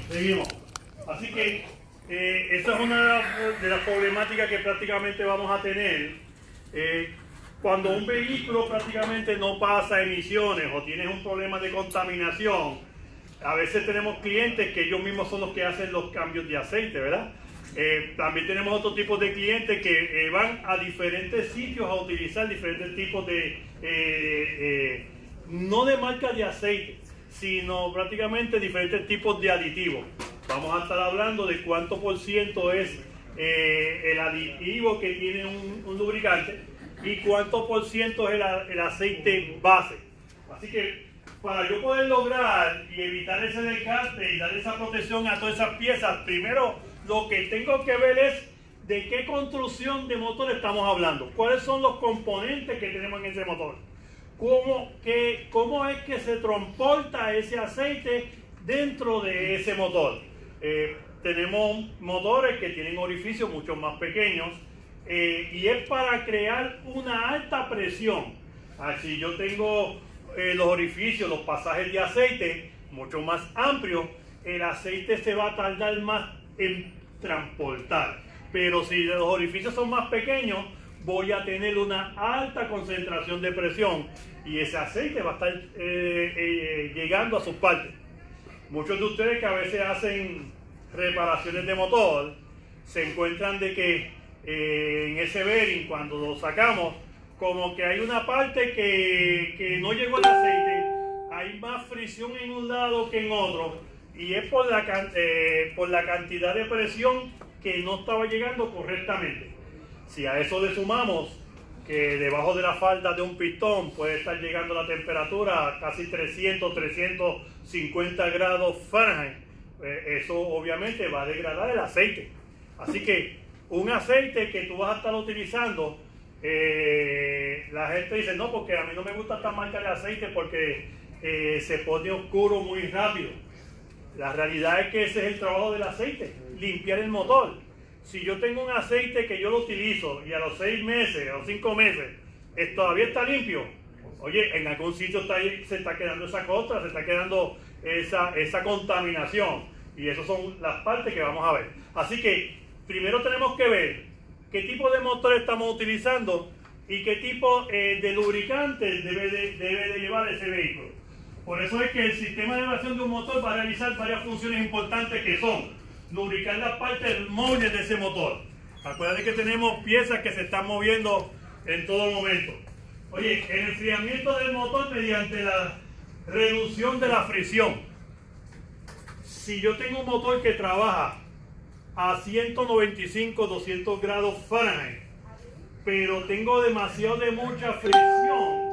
Seguimos. Así que esa es una de las problemáticas que prácticamente vamos a tener. Cuando un vehículo prácticamente no pasa emisiones o tienes un problema de contaminación, a veces tenemos clientes que ellos mismos son los que hacen los cambios de aceite, ¿verdad? También tenemos otro tipo de clientes que van a diferentes sitios a utilizar diferentes tipos de, no de marca de aceite, sino prácticamente diferentes tipos de aditivos. Vamos a estar hablando de cuánto por ciento es el aditivo que tiene un lubricante y cuánto por ciento es el aceite base. Así que para yo poder lograr y evitar ese desgaste y dar esa protección a todas esas piezas, primero lo que tengo que ver es de qué construcción de motor estamos hablando, cuáles son los componentes que tenemos en ese motor, cómo es que se transporta ese aceite dentro de ese motor. Tenemos motores que tienen orificios mucho más pequeños y es para crear una alta presión. Si yo tengo los orificios, los pasajes de aceite mucho más amplios, el aceite se va a tardar más en transportar. Pero si los orificios son más pequeños, voy a tener una alta concentración de presión y ese aceite va a estar llegando a sus partes. Muchos de ustedes que a veces hacen reparaciones de motor se encuentran de que en ese bearing, cuando lo sacamos, como que hay una parte que no llegó el aceite, hay más fricción en un lado que en otro, y es por la cantidad de presión que no estaba llegando correctamente. Si a eso le sumamos que debajo de la falda de un pistón puede estar llegando la temperatura a casi 300, 350 grados Fahrenheit, eso obviamente va a degradar el aceite. Así que un aceite que tú vas a estar utilizando, la gente dice, no, porque a mí no me gusta esta marca de aceite porque se pone oscuro muy rápido. La realidad es que ese es el trabajo del aceite, limpiar el motor. Si yo tengo un aceite que yo lo utilizo y a los 6 meses, a los 5 meses, todavía está limpio, oye, en algún sitio se está quedando esa costra, se está quedando esa contaminación, y esas son las partes que vamos a ver. Así que primero tenemos que ver qué tipo de motor estamos utilizando y qué tipo de lubricante debe de llevar ese vehículo. Por eso es que el sistema de elevación de un motor va a realizar varias funciones importantes, que son lubricar las partes móviles de ese motor. Acuérdate que tenemos piezas que se están moviendo en todo momento. Oye, el enfriamiento del motor mediante la reducción de la fricción. Si yo tengo un motor que trabaja a 195, 200 grados Fahrenheit, pero tengo demasiado de mucha fricción,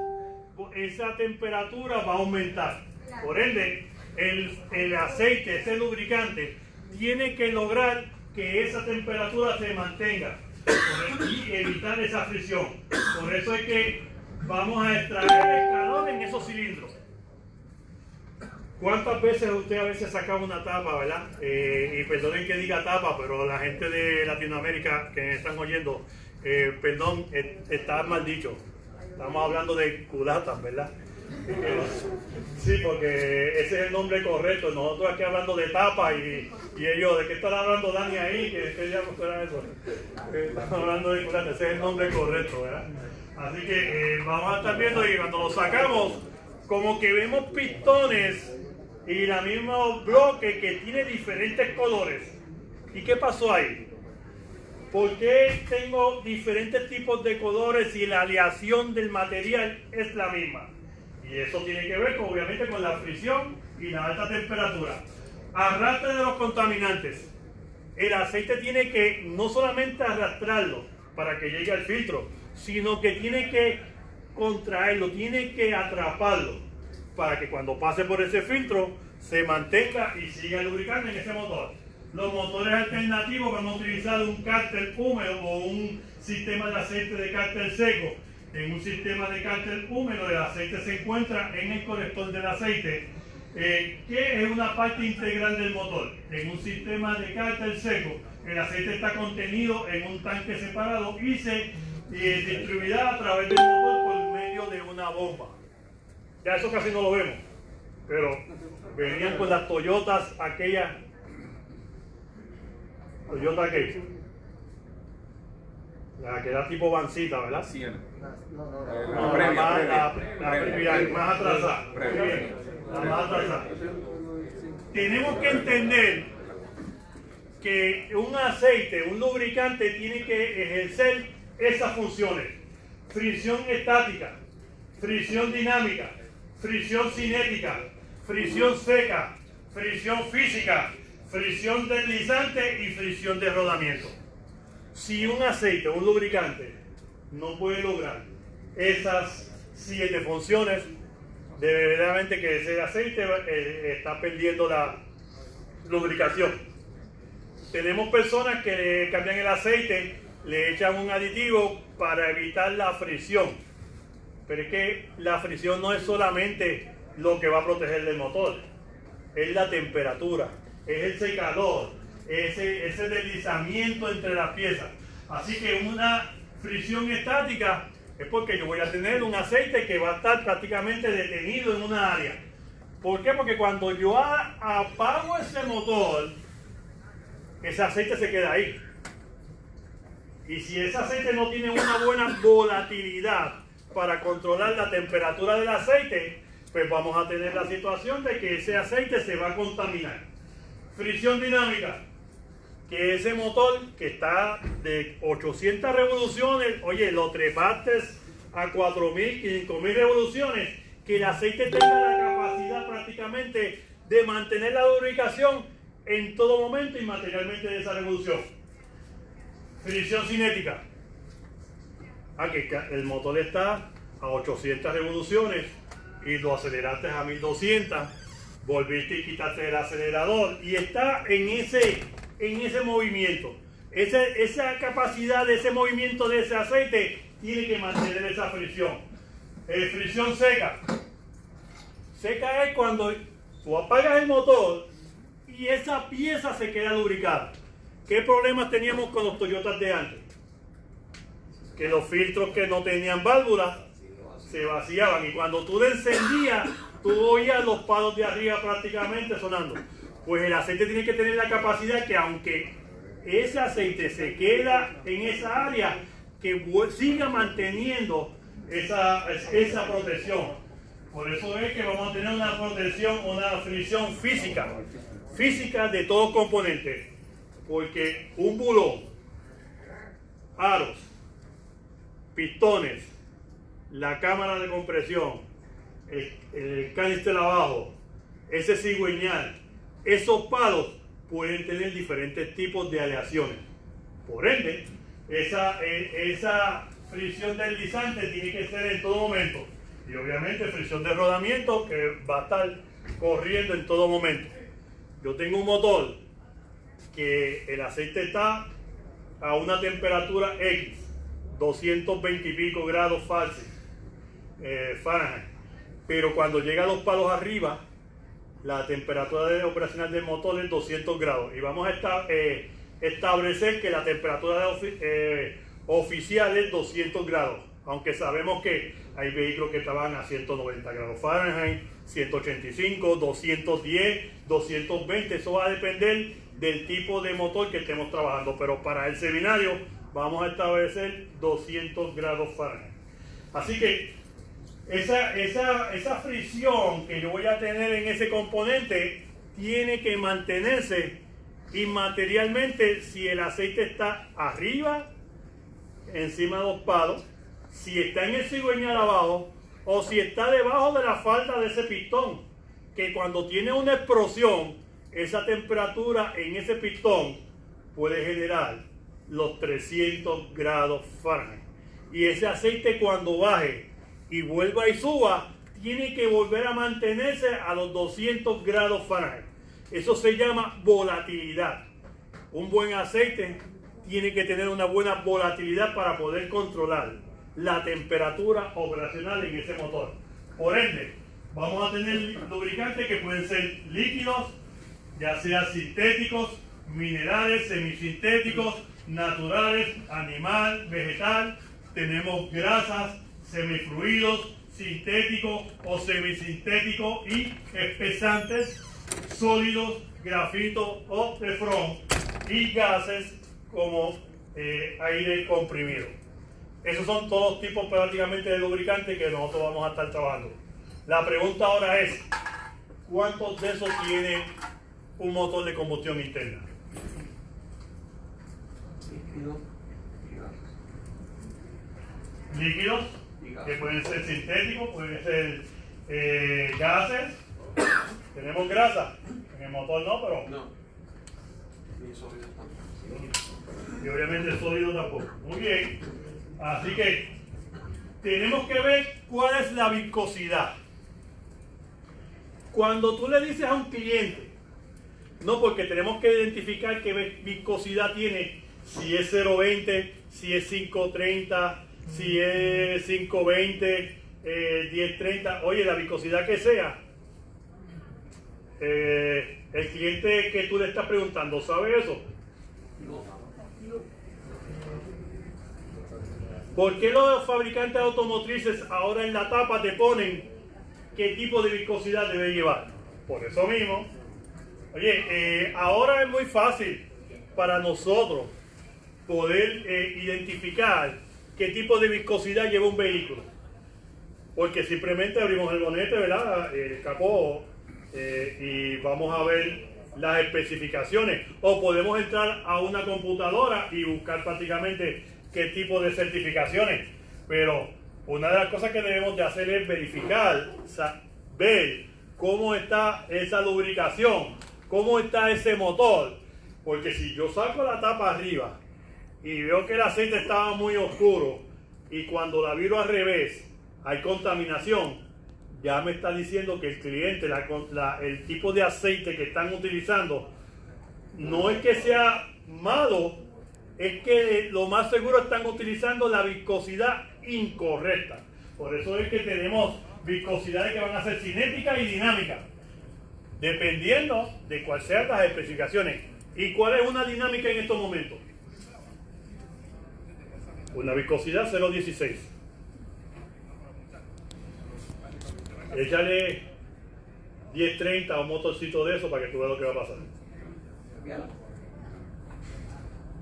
esa temperatura va a aumentar. Por ende, el aceite, ese lubricante, tiene que lograr que esa temperatura se mantenga y evitar esa fricción. Por eso es que vamos a extraer el calor en esos cilindros. ¿Cuántas veces usted a veces saca una tapa, verdad? Y perdonen que diga tapa, pero la gente de Latinoamérica que me están oyendo, perdón, está mal dicho. Estamos hablando de culatas, ¿verdad? Sí, porque ese es el nombre correcto. Nosotros aquí hablando de tapa y ellos, ¿de qué está hablando Dani ahí? ¿Qué llamo será eso? Estamos hablando de culatas, ese es el nombre correcto, ¿verdad? Así que vamos a estar viendo, y cuando lo sacamos, como que vemos pistones y la misma bloque que tiene diferentes colores. ¿Y qué pasó ahí? ¿Por qué tengo diferentes tipos de colores si la aleación del material es la misma? Y eso tiene que ver obviamente con la fricción y la alta temperatura. Arrastre de los contaminantes. El aceite tiene que no solamente arrastrarlo para que llegue al filtro, sino que tiene que contraerlo, tiene que atraparlo para que cuando pase por ese filtro se mantenga y siga lubricando en ese motor. Los motores alternativos van a utilizar un cárter húmedo o un sistema de aceite de cárter seco. En un sistema de cárter húmedo, el aceite se encuentra en el colector del aceite, que es una parte integral del motor. En un sistema de cárter seco, el aceite está contenido en un tanque separado y se distribuirá a través del motor por medio de una bomba. Ya eso casi no lo vemos, pero venían con las Toyotas aquellas Toyota qué? La que era tipo vancita, ¿verdad? Siena. No, la previa, más atrasada. Muy bien, la más atrasada. Tenemos que entender que un aceite, un lubricante, tiene que ejercer esas funciones: fricción estática, fricción dinámica, fricción cinética, fricción seca, fricción física, fricción deslizante y fricción de rodamiento. Si un aceite, un lubricante, no puede lograr esas 7 funciones, verdaderamente que ese aceite está perdiendo la lubricación. Tenemos personas que le cambian el aceite, le echan un aditivo para evitar la fricción, pero es que la fricción no es solamente lo que va a proteger del motor, es la temperatura, es el secador, ese deslizamiento entre las piezas. Así que una fricción estática es porque yo voy a tener un aceite que va a estar prácticamente detenido en una área. ¿Por qué? Porque cuando yo apago ese motor, ese aceite se queda ahí. Y si ese aceite no tiene una buena volatilidad para controlar la temperatura del aceite, pues vamos a tener la situación de que ese aceite se va a contaminar. Fricción dinámica, que ese motor que está de 800 revoluciones, oye, lo trepaste a 4000, 5000 revoluciones, que el aceite tenga la capacidad prácticamente de mantener la lubricación en todo momento y materialmente de esa revolución. Fricción cinética, que el motor está a 800 revoluciones y lo aceleraste a 1200, volviste y quitaste el acelerador y está en ese movimiento. Esa capacidad de ese movimiento de ese aceite tiene que mantener esa fricción. Fricción seca. Seca es cuando tú apagas el motor y esa pieza se queda lubricada. ¿Qué problemas teníamos con los Toyotas de antes? Que los filtros que no tenían válvulas se vaciaban y cuando tú le encendías, tú oías los palos de arriba prácticamente sonando. Pues el aceite tiene que tener la capacidad que aunque ese aceite se queda en esa área, que siga manteniendo esa protección. Por eso es que vamos a tener una protección, una fricción física de todos componentes. Porque un bulón, aros, pistones, la cámara de compresión, el canister abajo, ese cigüeñal, esos palos pueden tener diferentes tipos de aleaciones. Por ende, esa fricción deslizante tiene que ser en todo momento. Y obviamente fricción de rodamiento que va a estar corriendo en todo momento. Yo tengo un motor que el aceite está a una temperatura X, 220 y pico grados Fahrenheit. Pero cuando llega a los palos arriba, la temperatura operacional del motor es 200 grados. Y vamos a establecer que la temperatura oficial es 200 grados. Aunque sabemos que hay vehículos que trabajan a 190 grados Fahrenheit, 185, 210, 220. Eso va a depender del tipo de motor que estemos trabajando. Pero para el seminario vamos a establecer 200 grados Fahrenheit. Así que esa fricción que yo voy a tener en ese componente tiene que mantenerse y materialmente si el aceite está arriba, encima de los palos, si está en el cigüeñal abajo o si está debajo de la falda de ese pistón, que cuando tiene una explosión, esa temperatura en ese pistón puede generar los 300 grados Fahrenheit. Y ese aceite cuando baje y vuelva y suba, tiene que volver a mantenerse a los 200 grados Fahrenheit. Eso se llama volatilidad. Un buen aceite tiene que tener una buena volatilidad para poder controlar la temperatura operacional en ese motor. Por ende, vamos a tener lubricantes que pueden ser líquidos, ya sea sintéticos, minerales, semisintéticos, naturales, animal, vegetal. Tenemos grasas, semifluidos, sintéticos o semisintéticos y espesantes, sólidos, grafito o teflón. y gases como aire comprimido. Esos son todos tipos prácticamente de lubricantes que nosotros vamos a estar trabajando. La pregunta ahora es, ¿cuántos de esos tienen un motor de combustión interna? Líquidos, que pueden ser sintéticos, pueden ser gases. Tenemos grasa, en el motor no, pero... No. Ni sólidos tampoco. Y obviamente sólido tampoco. Muy bien. Así que tenemos que ver cuál es la viscosidad. Cuando tú le dices a un cliente, no, porque tenemos que identificar qué viscosidad tiene, si es 0.20, si es 5.30, si es 5.20, 10.30, oye, la viscosidad que sea. El cliente que tú le estás preguntando, ¿sabe eso? No. ¿Por qué los fabricantes automotrices ahora en la tapa te ponen qué tipo de viscosidad debe llevar? Por eso mismo. Oye, ahora es muy fácil para nosotros poder identificar qué tipo de viscosidad lleva un vehículo. Porque simplemente abrimos el bonete, ¿verdad? El capó y vamos a ver las especificaciones. O podemos entrar a una computadora y buscar prácticamente qué tipo de certificaciones. Pero una de las cosas que debemos de hacer es verificar, ver cómo está esa lubricación, cómo está ese motor. Porque si yo saco la tapa arriba y veo que el aceite estaba muy oscuro y cuando la viro al revés hay contaminación, ya me está diciendo que el cliente, el tipo de aceite que están utilizando, no es que sea malo, es que lo más seguro están utilizando la viscosidad incorrecta. Por eso es que tenemos viscosidades que van a ser cinéticas y dinámicas, dependiendo de cuáles sean las especificaciones. ¿Y cuál es una dinámica en estos momentos? Una viscosidad 0.16. Échale 10.30 a un motorcito de eso para que tú veas lo que va a pasar.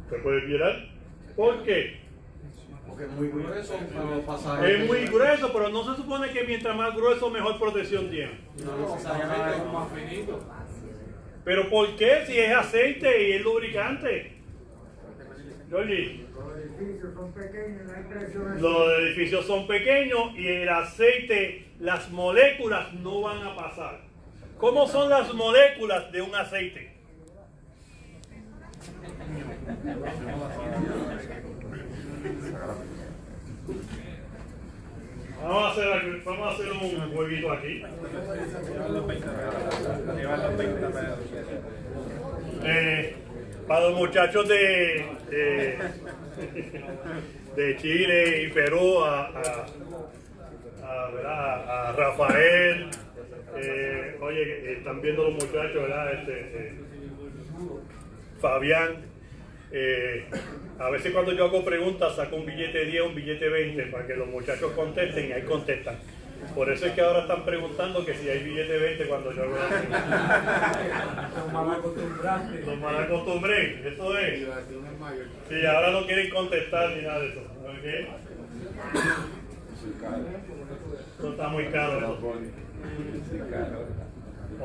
¿Se puede violar? ¿Por qué? Porque es muy grueso para pasar. Es muy grueso, pero no se supone que mientras más grueso mejor protección tiene. No necesariamente es más finito. ¿Pero por qué? Si es aceite y es lubricante. Georgie, los edificios son pequeños y el aceite, las moléculas no van a pasar. ¿Cómo son las moléculas de un aceite? Vamos a hacer un jueguito aquí. Para los muchachos de Chile y Perú, a Rafael, oye, están viendo los muchachos, ¿verdad? Fabián. A veces cuando yo hago preguntas saco un billete 10, un billete 20 para que los muchachos contesten y ahí contestan. Por eso es que ahora están preguntando que si hay billete 20 cuando yo hago la pregunta. Los mal acostumbré, eso es. Sí, ahora no quieren contestar ni nada de eso. ¿Okay? Esto está muy caro. ¿No?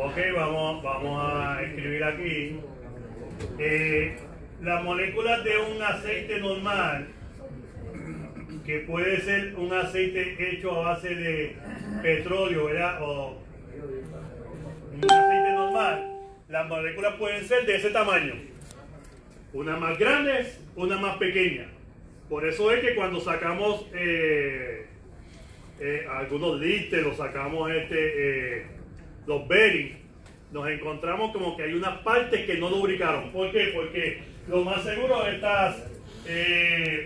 Ok, vamos a escribir aquí. Las moléculas de un aceite normal, que puede ser un aceite hecho a base de petróleo, ¿verdad? O un aceite normal, las moléculas pueden ser de ese tamaño. Unas más grandes, unas más pequeñas. Por eso es que cuando sacamos algunos listes, los sacamos los bearings, nos encontramos como que hay unas partes que no lubricaron. ¿Por qué? Porque lo más seguro estas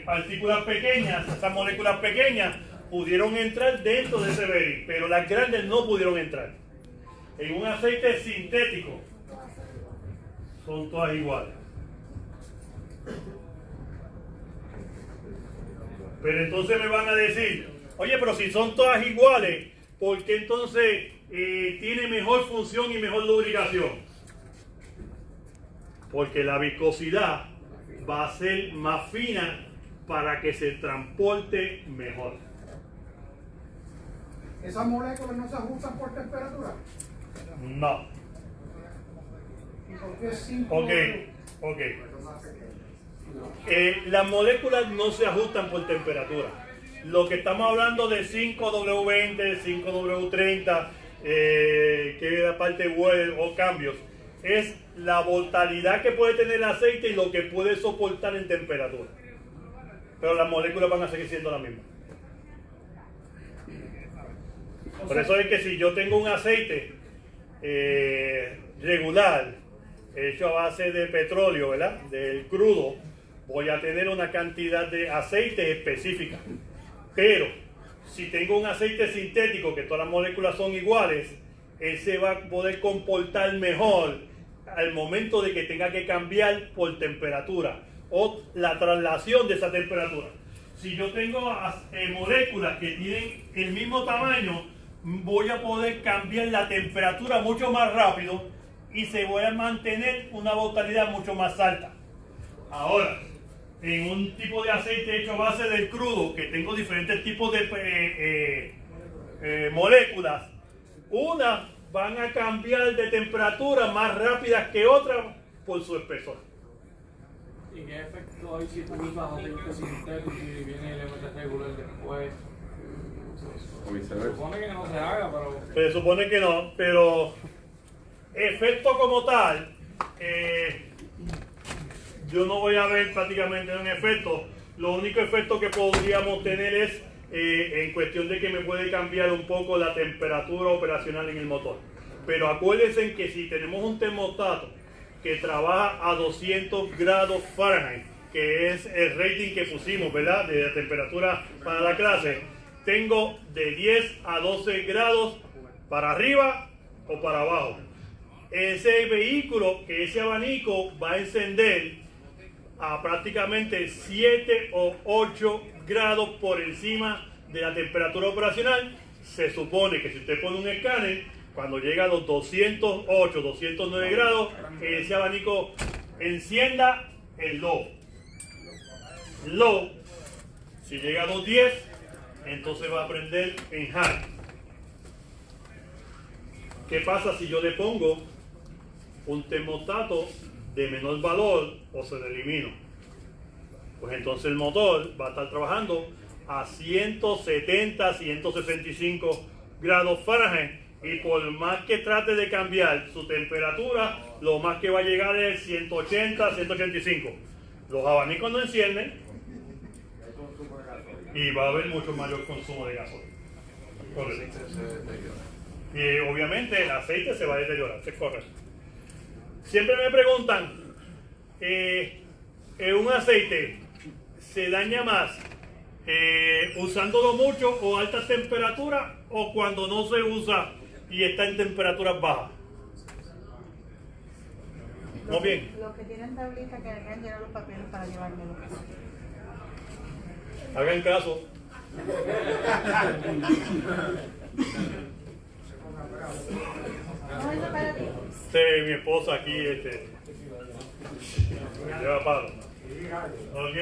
partículas pequeñas, estas moléculas pequeñas, pudieron entrar dentro de ese bearing, pero las grandes no pudieron entrar. En un aceite sintético son todas iguales. Pero entonces me van a decir, oye, pero si son todas iguales, ¿por qué entonces tiene mejor función y mejor lubricación? porque la viscosidad va a ser más fina para que se transporte mejor. ¿Esas moléculas no se ajustan por temperatura? No. ¿Y por qué 5? Ok. Las moléculas no se ajustan por temperatura. Lo que estamos hablando de 5W20, 5W30, que aparte huele o cambios, es la volatilidad que puede tener el aceite y lo que puede soportar en temperatura. Pero las moléculas van a seguir siendo las mismas. Por eso es que si yo tengo un aceite regular, hecho a base de petróleo, ¿verdad? Del crudo, voy a tener una cantidad de aceite específica. Pero si tengo un aceite sintético, que todas las moléculas son iguales, él se va a poder comportar mejor al momento de que tenga que cambiar por temperatura o la traslación de esa temperatura. Si yo tengo moléculas que tienen el mismo tamaño, voy a poder cambiar la temperatura mucho más rápido y se va a mantener una volatilidad mucho más alta. Ahora, en un tipo de aceite hecho a base del crudo, que tengo diferentes tipos de moléculas, unas van a cambiar de temperatura más rápidas que otras por su espesor. ¿Y qué efecto hay si tú usas aceite sintético y viene el elemento regular después? Se supone que no se haga, pero... Se supone que no, pero efecto como tal, yo no voy a ver prácticamente un efecto. Lo único efecto que podríamos tener es en cuestión de que me puede cambiar un poco la temperatura operacional en el motor. Pero acuérdense que si tenemos un termostato que trabaja a 200 grados Fahrenheit, que es el rating que pusimos, ¿verdad?, de la temperatura para la clase, tengo de 10 a 12 grados para arriba o para abajo. Ese vehículo, que ese abanico va a encender a prácticamente 7 o 8 grados por encima de la temperatura operacional. Se supone que si usted pone un escáner, cuando llega a los 208, 209 grados, ese abanico encienda el low. Low, si llega a 210, entonces va a prender en high. ¿Qué pasa si yo le pongo un termostato de menor valor o se lo elimino? Pues entonces el motor va a estar trabajando a 170, 165 grados Fahrenheit, y por más que trate de cambiar su temperatura, lo más que va a llegar es 180, 185. Los abanicos no encienden y va a haber mucho mayor consumo de gasolina. Correcto. Y obviamente el aceite se va a deteriorar, es correcto. Siempre me preguntan, ¿un aceite se daña más usándolo mucho o a alta temperatura, o cuando no se usa y está en temperaturas bajas? ¿No bien? Los que tienen tablita que hagan llenar los papeles para llevármelo. Hagan caso. ¿No es para ti? Sí, mi esposa aquí me lleva palo. ¿Ok?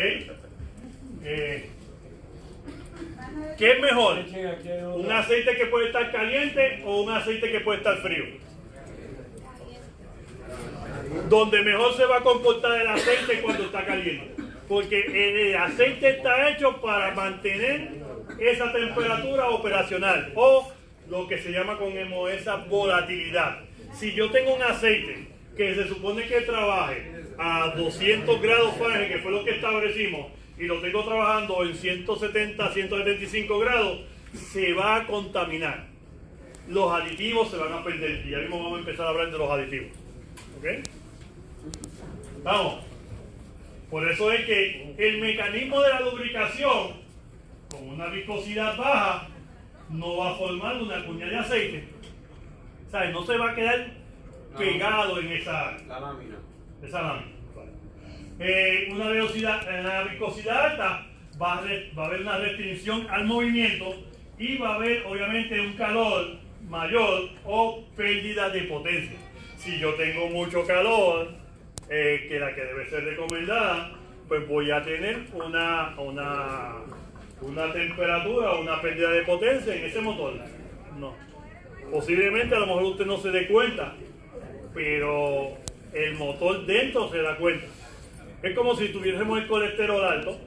¿Qué es mejor? ¿Un aceite que puede estar caliente o un aceite que puede estar frío? Donde mejor se va a comportar el aceite cuando está caliente, porque el aceite está hecho para mantener esa temperatura operacional, o lo que se llama con esa volatilidad. Si yo tengo un aceite que se supone que trabaje a 200 grados Fahrenheit, que fue lo que establecimos, y lo tengo trabajando en 170, 175 grados, se va a contaminar. Los aditivos se van a perder, y ya mismo vamos a empezar a hablar de los aditivos. ¿Ok? Vamos. Por eso es que el mecanismo de la lubricación, con una viscosidad baja, no va a formar una cuña de aceite. O sea, no se va a quedar pegado en esa lámina. Una viscosidad alta, va a haber una restricción al movimiento, y va a haber obviamente un calor mayor o pérdida de potencia. Si yo tengo mucho calor, que la que debe ser recomendada, pues voy a tener una temperatura, una pérdida de potencia en ese motor. No. Posiblemente a lo mejor usted no se dé cuenta, pero el motor dentro se da cuenta. Es como si tuviésemos el colesterol alto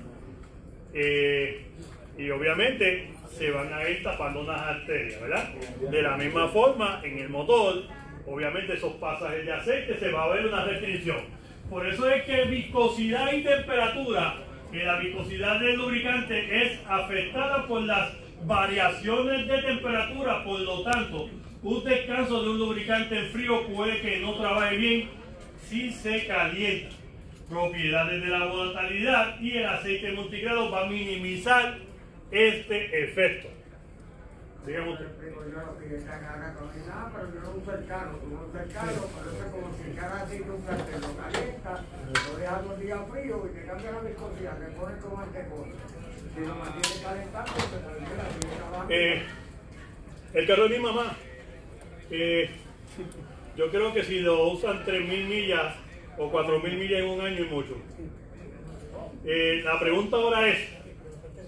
y obviamente se van a ir tapando unas arterias, ¿verdad? De la misma forma, en el motor, obviamente esos pasajes de aceite se va a ver una restricción. Por eso es que viscosidad y temperatura, que la viscosidad del lubricante es afectada por las variaciones de temperatura, por lo tanto, un descanso de un lubricante en frío puede que no trabaje bien si se calienta. Propiedades de la volatilidad y el aceite multigrado va a minimizar este efecto. Dígame usted. Pero yo no uso el carro, tú no usas el carro, pero eso es como si el carro así un cartel, lo calienta, lo dejas 2 días frío y te cambia la viscosidad, te pones como antepones. Si lo mantienes calentando, te tranquila, sigue trabajando. El carro de mi mamá, yo creo que si lo usan 3.000 millas o 4.000 millas en un año es mucho. La pregunta ahora es,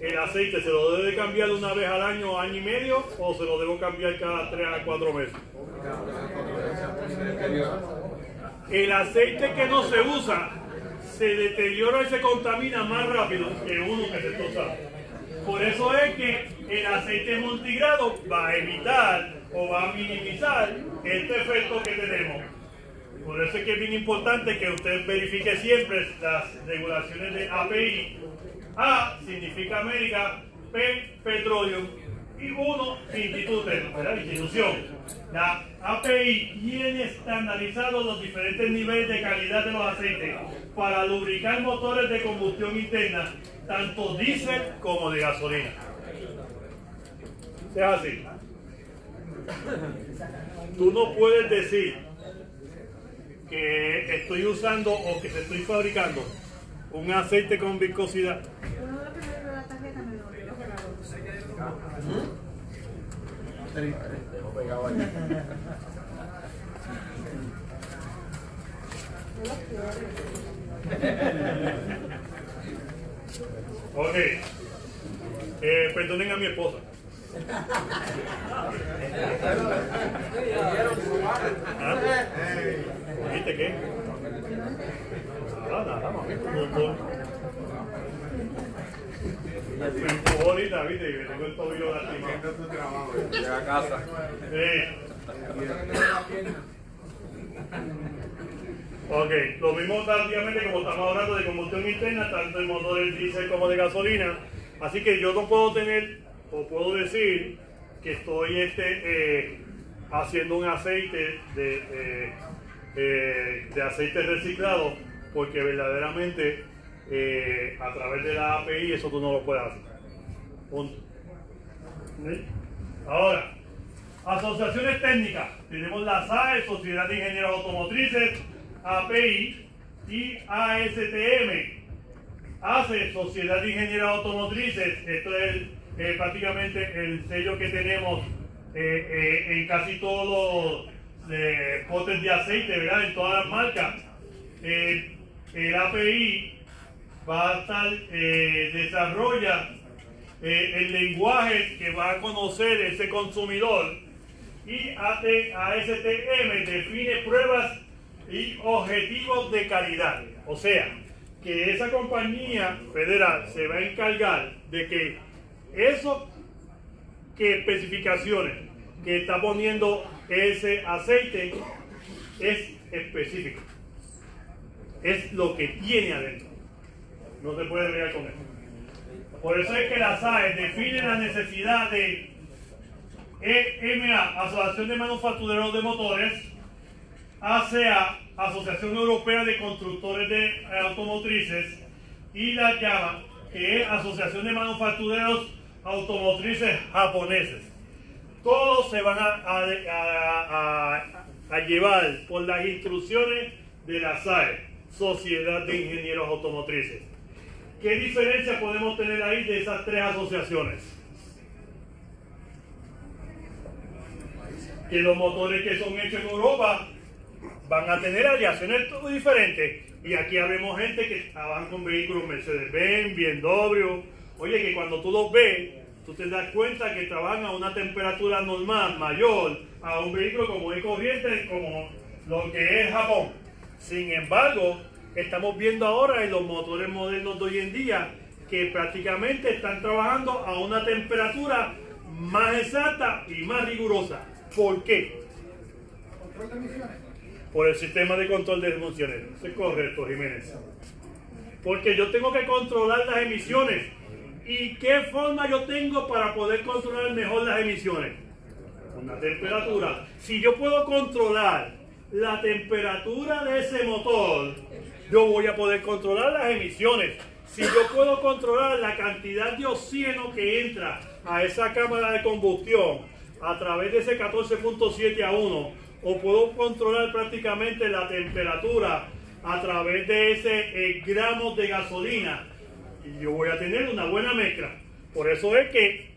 ¿el aceite se lo debe cambiar una vez al año, año y medio, o se lo debo cambiar cada 3 a 4 meses? El aceite que no se usa se deteriora y se contamina más rápido que uno que se está usando. Por eso es que el aceite multigrado va a evitar o va a minimizar este efecto que tenemos. Por eso es que es bien importante que usted verifique siempre las regulaciones de API. A significa América, P, petróleo, y 1, institución. La API tiene estandarizados los diferentes niveles de calidad de los aceites para lubricar motores de combustión interna, tanto diésel como de gasolina. Es así. Tú no puedes decir que estoy usando o que se estoy fabricando un aceite con viscosidad. Uno de los primeros de la tarjeta me lo olvidó que la Ok. Perdonen a mi esposa. ¿Ah? ¿Viste qué? Nada, mami. Me empujó ahorita, viste, y me tengo el tobillo lastimado. Llega a casa. Ok, lo mismo prácticamente como estamos hablando de combustión interna, tanto en motores diésel como de gasolina. Así que yo no puedo tener, o puedo decir, que estoy haciendo un aceite de aceite reciclado, porque verdaderamente a través de la API eso tú no lo puedes hacer. Punto. ¿Sí? Ahora, asociaciones técnicas. Tenemos la SAE, Sociedad de Ingenieros Automotrices, API y ASTM. ACE, Sociedad de Ingenieros Automotrices. Esto es prácticamente el sello que tenemos en casi todos los potes de aceite, ¿verdad? En todas las marcas. El API va a estar, desarrolla el lenguaje que va a conocer ese consumidor, y ASTM define pruebas y objetivos de calidad. O sea, que esa compañía federal se va a encargar de que eso, que especificaciones que está poniendo ese aceite es específico, es lo que tiene adentro, no se puede bregar con eso. Por eso es que la SAE define la necesidad de EMA, Asociación de Manufactureros de Motores, ACA, Asociación Europea de Constructores de Automotrices, y la llama, que es Asociación de Manufactureros Automotrices Japoneses. Todos se van a llevar por las instrucciones de la SAE, Sociedad de Ingenieros Automotrices. ¿Qué diferencia podemos tener ahí de esas tres asociaciones? Que los motores que son hechos en Europa van a tener aleaciones diferentes. Y aquí habemos gente que trabaja con vehículos Mercedes-Benz, BMW. Oye, que cuando tú los ves, tú te das cuenta que trabajan a una temperatura normal, mayor, a un vehículo como es corriente, como lo que es Japón. Sin embargo, estamos viendo ahora en los motores modernos de hoy en día que prácticamente están trabajando a una temperatura más exacta y más rigurosa. ¿Por qué? Control de emisiones. Por el sistema de control de emisiones. Eso es correcto, Jiménez. Porque yo tengo que controlar las emisiones. ¿Y qué forma yo tengo para poder controlar mejor las emisiones? Una temperatura. Si yo puedo controlar la temperatura de ese motor, yo voy a poder controlar las emisiones. Si yo puedo controlar la cantidad de oxígeno que entra a esa cámara de combustión a través de ese 14.7 a 1, o puedo controlar prácticamente la temperatura a través de ese gramos de gasolina, y yo voy a tener una buena mezcla. Por eso es que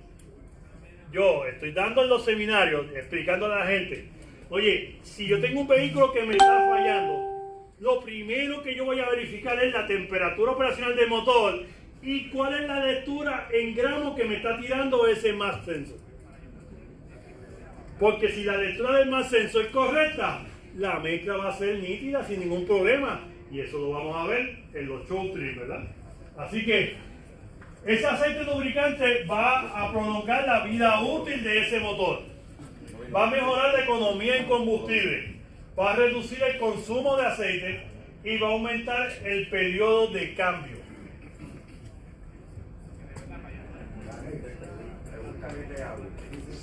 yo estoy dando en los seminarios, explicando a la gente, oye, si yo tengo un vehículo que me está fallando, lo primero que yo voy a verificar es la temperatura operacional del motor y cuál es la lectura en gramos que me está tirando ese mass sensor. Porque si la lectura del mass sensor es correcta, la mezcla va a ser nítida sin ningún problema. Y eso lo vamos a ver en los show trips, ¿verdad? Así que ese aceite lubricante va a prolongar la vida útil de ese motor. Va a mejorar la economía en combustible. Va a reducir el consumo de aceite y va a aumentar el periodo de cambio.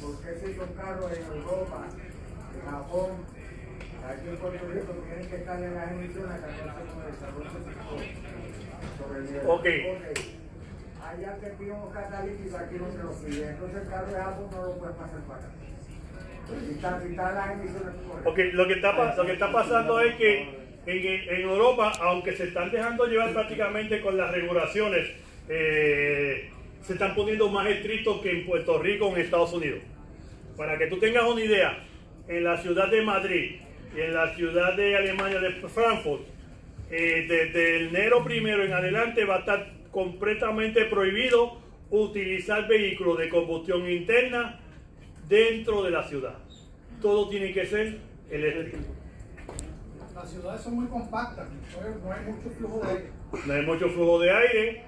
¿Por qué si son carros en Europa, en Japón, aquí en Puerto Rico tienen que estar en las emisiones a 14.9 sobre el nivel? Ok. Allá te piden un catalítico, aquí no se lo piden. Entonces el carro de Japón no lo puedes pasar para acá. Si están las emisiones correctas. Ok, lo que está pasando es que en Europa, aunque se están dejando llevar prácticamente con las regulaciones, se están poniendo más estrictos que en Puerto Rico o en Estados Unidos. Para que tú tengas una idea, en la ciudad de Madrid y en la ciudad de Alemania de Frankfurt, desde enero 1 en adelante va a estar completamente prohibido utilizar vehículos de combustión interna dentro de la ciudad. Todo tiene que ser eléctrico. Las ciudades son muy compactas, no hay mucho flujo de aire. No hay mucho flujo de aire,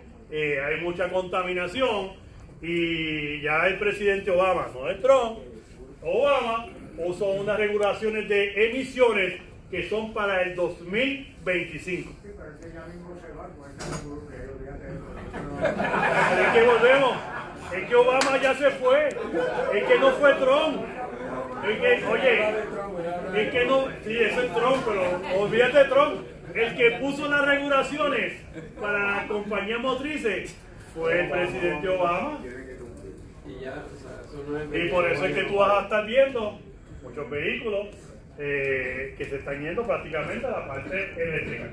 hay mucha contaminación, y ya el presidente Obama, no es Trump, Obama puso unas regulaciones de emisiones que son para el 2025. Sí, pero es que ya mismo se va con el seguro que ellos Es que volvemos, es que Obama ya se fue, es que no fue Trump. Es que, oye, es que no, sí, eso es Trump, pero olvídate de Trump. El que puso las regulaciones para las compañías motrices fue el presidente Obama. Y por eso es que tú vas a estar viendo muchos vehículos que se están yendo prácticamente a la parte eléctrica,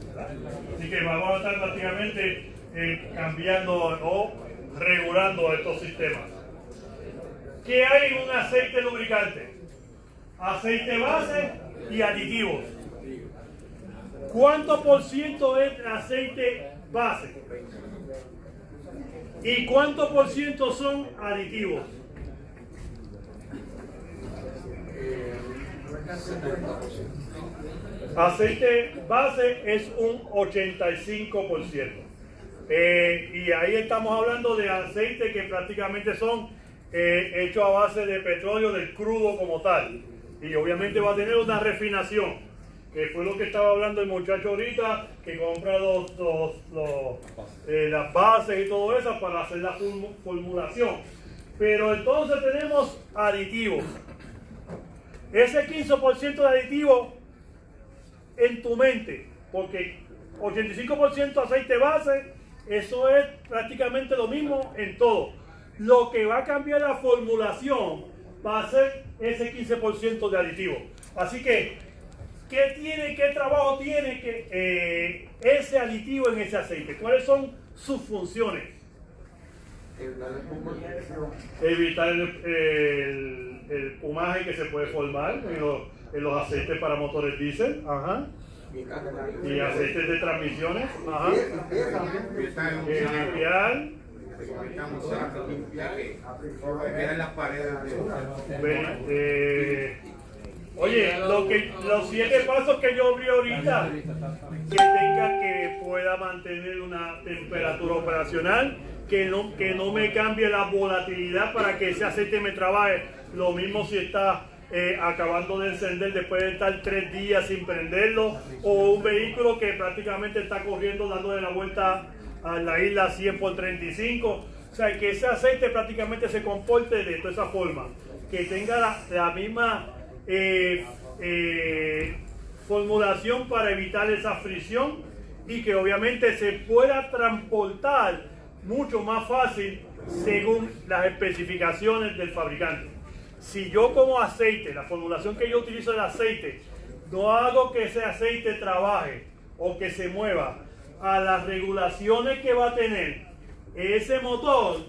¿verdad? Así que vamos a estar prácticamente cambiando o regulando estos sistemas. ¿Qué hay en un aceite lubricante? Aceite base y aditivos. ¿Cuánto por ciento es aceite base? ¿Y cuánto por ciento son aditivos? Aceite base es un 85%. Y ahí estamos hablando de aceite que prácticamente son hechos a base de petróleo, del crudo como tal. Y obviamente va a tener una refinación, que fue lo que estaba hablando el muchacho ahorita, que compra las bases y todo eso para hacer la formulación. Pero entonces tenemos aditivos. Ese 15% de aditivos en tu mente, porque 85% aceite base, eso es prácticamente lo mismo en todo. Lo que va a cambiar la formulación va a ser ese 15% de aditivos. Así que, ¿qué trabajo tiene ese aditivo en ese aceite? ¿Cuáles son sus funciones? Evitar el pumaje que se puede formar los aceites para motores diésel, ajá, y aceites de transmisiones, ajá, limpiar, las paredes. oye, los 7 pasos que yo vi ahorita, que pueda mantener una temperatura operacional, que no me cambie la volatilidad para que ese aceite me trabaje. Lo mismo si está acabando de encender después de estar 3 días sin prenderlo, o un vehículo que prácticamente está corriendo dándole la vuelta a la isla 100 por 35. O sea, que ese aceite prácticamente se comporte de toda esa forma, que tenga la misma formulación para evitar esa fricción, y que obviamente se pueda transportar mucho más fácil según las especificaciones del fabricante. Si yo como aceite, la formulación que yo utilizo del aceite, no hago que ese aceite trabaje o que se mueva a las regulaciones que va a tener ese motor,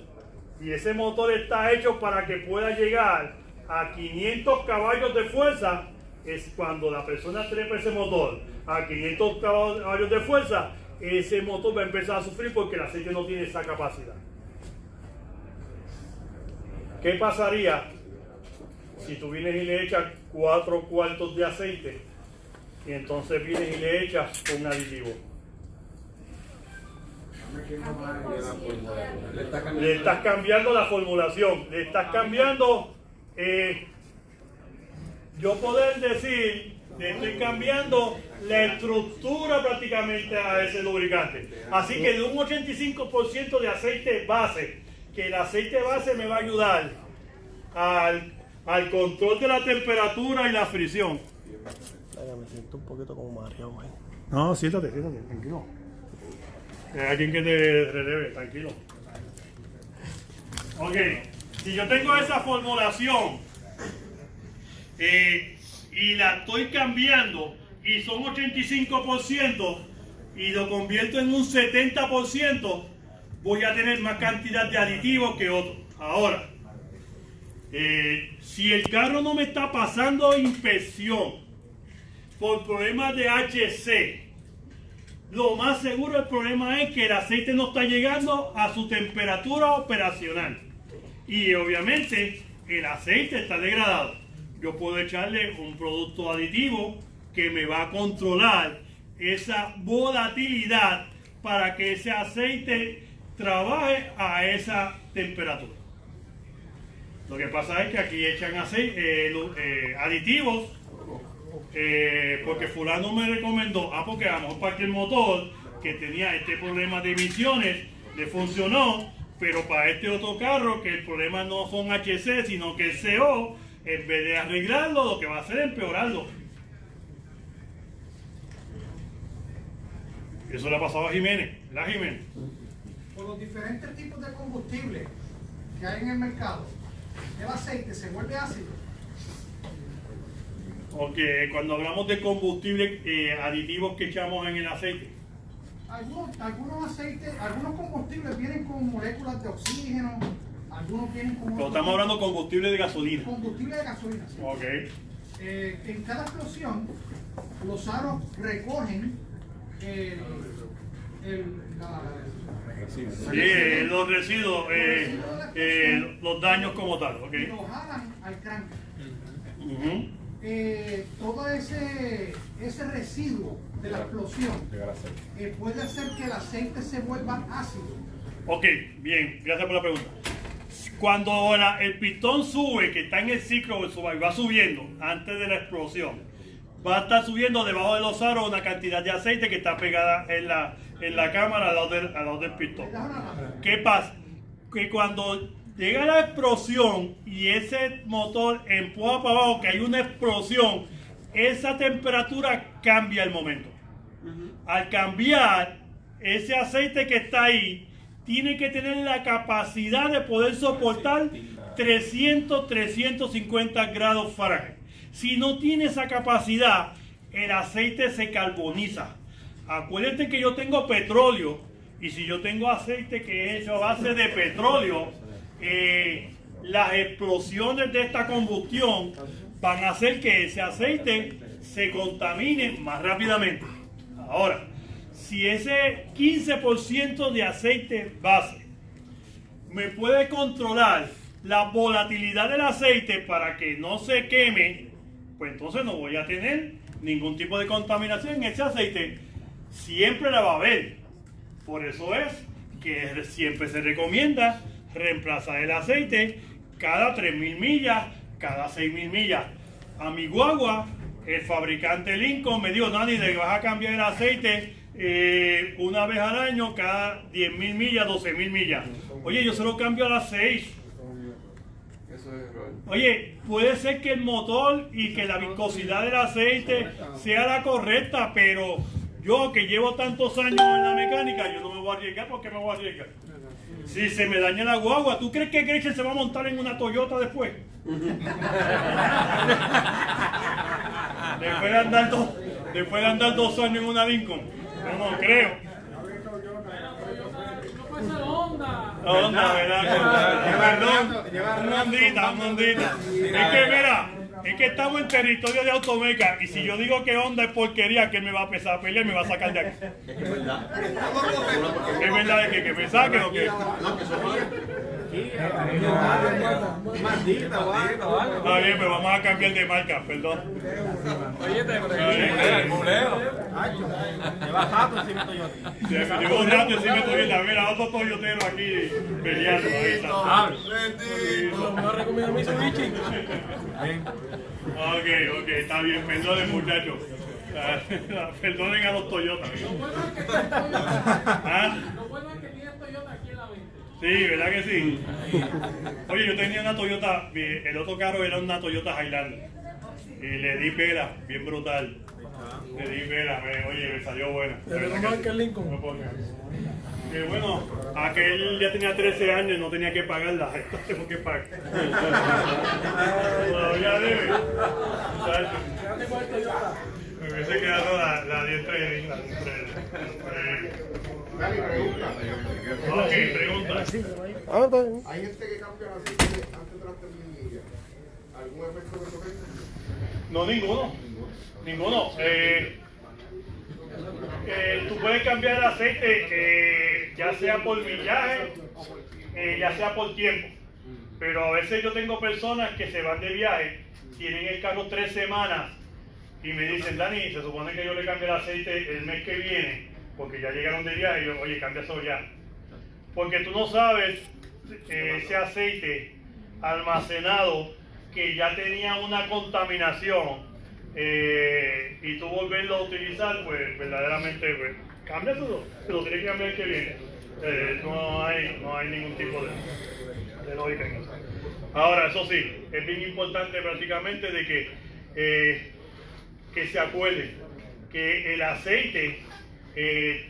y ese motor está hecho para que pueda llegar a 500 caballos de fuerza, es cuando la persona trepa ese motor a 500 caballos de fuerza, ese motor va a empezar a sufrir porque el aceite no tiene esa capacidad. ¿Qué pasaría si tú vienes y le echas 4 cuartos de aceite y entonces vienes y le echas un aditivo? Le estás cambiando la formulación, le estás cambiando, yo poder decir, le estoy cambiando la estructura prácticamente a ese lubricante. Así que de un 85% de aceite base, que el aceite base me va a ayudar al control de la temperatura y la fricción. Me siento un poquito como mareado, güey. No, siéntate, tranquilo. Hay alguien que te releve, tranquilo. Ok, si yo tengo esa formulación y la estoy cambiando y son 85% y lo convierto en un 70%, voy a tener más cantidad de aditivos que otros. Ahora, si el carro no me está pasando inspección por problemas de HC, lo más seguro el problema es que el aceite no está llegando a su temperatura operacional. Y obviamente el aceite está degradado. Yo puedo echarle un producto aditivo que me va a controlar esa volatilidad para que ese aceite trabaje a esa temperatura. Lo que pasa es que aquí echan aditivos porque fulano me recomendó, porque a lo mejor para que el motor que tenía este problema de emisiones le funcionó, pero para este otro carro que el problema no son HC sino que es CO, en vez de arreglarlo lo que va a hacer es empeorarlo. Eso le ha pasado a Jiménez, ¿verdad, Jiménez? Por los diferentes tipos de combustible que hay en el mercado, el aceite se vuelve ácido. Ok, cuando hablamos de combustible, aditivos que echamos en el aceite. Algunos aceites, algunos combustibles vienen con moléculas de oxígeno, algunos vienen con... Pero estamos hablando de combustible de gasolina. Combustible de gasolina, sí. Ok. En cada explosión, los aros recogen los residuos, los daños como tal. Okay. Y los jalan al crank. Uh-huh. Todo ese residuo de la explosión puede hacer que el aceite se vuelva ácido. Ok, bien, gracias por la pregunta. Cuando el pistón sube, que está en el ciclo y va subiendo antes de la explosión, va a estar subiendo debajo de los aros una cantidad de aceite que está pegada en la cámara al lado del pistón. ¿Qué pasa? Que cuando llega la explosión y ese motor empuja para abajo, que hay una explosión, esa temperatura cambia el momento. Al cambiar, ese aceite que está ahí tiene que tener la capacidad de poder soportar 300-350 grados Fahrenheit. Si no tiene esa capacidad, el aceite se carboniza. Acuérdense que yo tengo petróleo, y si yo tengo aceite que es hecho a base de petróleo, las explosiones de esta combustión van a hacer que ese aceite se contamine más rápidamente. Ahora, si ese 15% de aceite base me puede controlar la volatilidad del aceite para que no se queme, pues entonces no voy a tener ningún tipo de contaminación en ese aceite. Siempre la va a haber. Por eso es que siempre se recomienda reemplazar el aceite cada 3.000 millas, cada 6.000 millas. A mi guagua, el fabricante Lincoln me dijo, Dani, le vas a cambiar el aceite una vez al año, cada 10.000 millas, 12.000 millas. Oye, yo se lo cambio a las 6. Oye, puede ser que el motor y que la viscosidad del aceite sea la correcta, pero yo que llevo tantos años en la mecánica, yo no me voy a arriesgar. ¿Por qué me voy a arriesgar? Si se me daña la guagua, ¿tú crees que Gretchen se va a montar en una Toyota después? Después de andar 2 años en una Lincoln. Yo no creo. Honda, ¿verdad? Una hondita. Es que mira, es que estamos en territorio de Automeca y si yo digo que Honda es porquería, que él me va a empezar a pelear y me va a sacar de aquí. Es verdad. ¿Es verdad de que me saquen o qué? Está bien, pero vamos a cambiar de marca, perdón. Oye, el muleo. Lleva rato encima de Toyota. Llevo un rato encima de Toyota. Mira, otro toyotero aquí peleando. No recomiendo Mitsubishi. Ok, está bien, perdonen muchachos. Perdonen a los Toyotas. ¿Ah? Sí, ¿verdad que sí? Oye, yo tenía una Toyota, el otro carro era una Toyota Highlander. Y le di pela, bien brutal. Le di pela, oye, me salió buena. ¿Le Lincoln? No ponga. Bueno, aquel ya tenía 13 años y no tenía que pagarla. Esta tengo que pagar. Todavía debe. Me hubiese quedado la diestra de Isla. Dale, pregunta. Ok, pregunta. ¿Hay gente que cambia el aceite antes de las 3.000 millas? ¿Algún efecto que eso tenga? No, ninguno. Tú puedes cambiar el aceite ya sea por millaje, ya sea por tiempo. Pero a veces yo tengo personas que se van de viaje, tienen el carro 3 semanas y me dicen, Dani, se supone que yo le cambie el aceite el mes que viene, porque ya llegaron de viaje y yo, oye, cambia eso ya. Porque tú no sabes ese aceite almacenado que ya tenía una contaminación y tú volverlo a utilizar, pues verdaderamente pues, cambia todo, se lo tienes que cambiar el que viene. No hay ningún tipo de lógica en eso. Ahora, eso sí, es bien importante prácticamente de que se acuerden que el aceite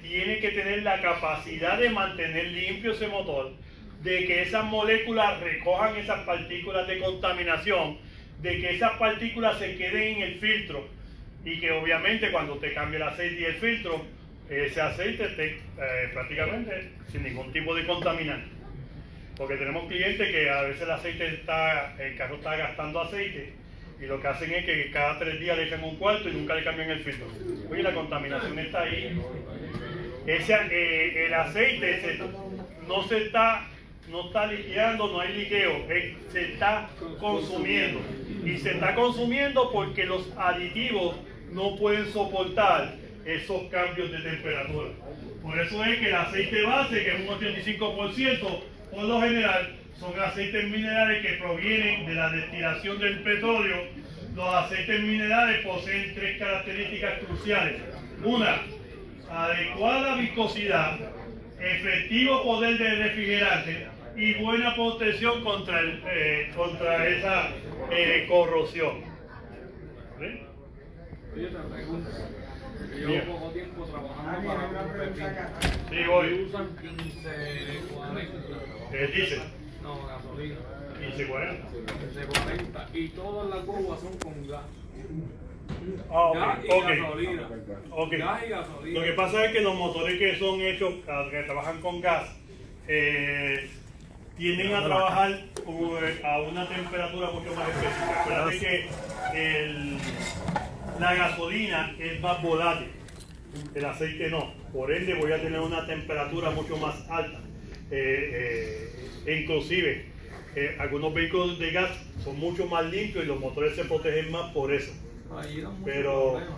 tiene que tener la capacidad de mantener limpio ese motor, de que esas moléculas recojan esas partículas de contaminación, de que esas partículas se queden en el filtro y que obviamente cuando te cambie el aceite y el filtro, ese aceite esté prácticamente sin ningún tipo de contaminante. Porque tenemos clientes que a veces el carro está gastando aceite y lo que hacen es que cada 3 días le echan un cuarto y nunca le cambian el filtro. Oye, la contaminación está ahí. El aceite no está liqueando, no hay liqueo, se está consumiendo. Y se está consumiendo porque los aditivos no pueden soportar esos cambios de temperatura. Por eso es que el aceite base, que es un 85%, por lo general, son aceites minerales que provienen de la destilación del petróleo. Los aceites minerales poseen 3 características cruciales. Una, adecuada viscosidad, efectivo poder de refrigerante y buena protección contra esa corrosión. ¿Sí? Oye, te pregunto, llevo poco tiempo trabajando para un pepín. Sí, voy. Usan 1540. Dice. No, gasolina. 1540. 1540. Y todas las guaguas son con gas. Ah, Gas y gasolina. Okay. Gas y gasolina. Lo que pasa es que los motores que son hechos, que trabajan con gas, tienden a trabajar a una temperatura mucho más específica. Acuérdate que la gasolina es más volátil, el aceite no. Por ende voy a tener una temperatura mucho más alta. Inclusive algunos vehículos de gas son mucho más limpios y los motores se protegen más por eso. Ahí da mucho Pero problema.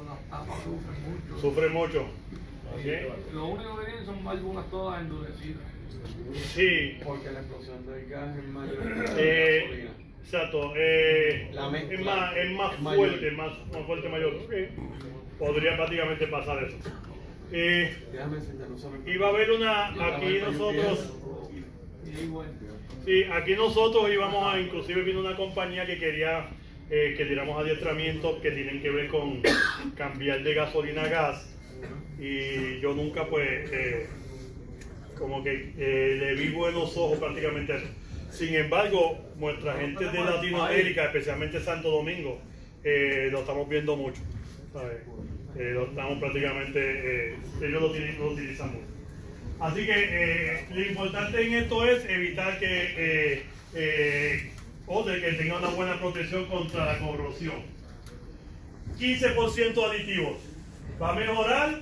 Las tapas sufren mucho. sufre mucho. ¿Okay? Lo único que tienen son válvulas todas endurecidas. Sí, Porque la explosión del gas es mayor que la gasolina. exacto. La mezcla es más es fuerte, mayor. más fuerte, mayor. Okay. Podría prácticamente pasar eso. Déjame enseñarlo solo. Iba a haber una, aquí nosotros, sí, aquí nosotros íbamos a, inclusive vino una compañía que quería que diéramos adiestramientos que tienen que ver con cambiar de gasolina a gas, y yo nunca pues como que le vi buenos ojos prácticamente a eso. Sin embargo, nuestra gente de Latinoamérica, especialmente Santo Domingo, lo estamos viendo mucho, ¿sabes? Lo estamos prácticamente, ellos lo utilizan mucho. Así que lo importante en esto es evitar que que tenga una buena protección contra la corrosión. 15% aditivos. Va a mejorar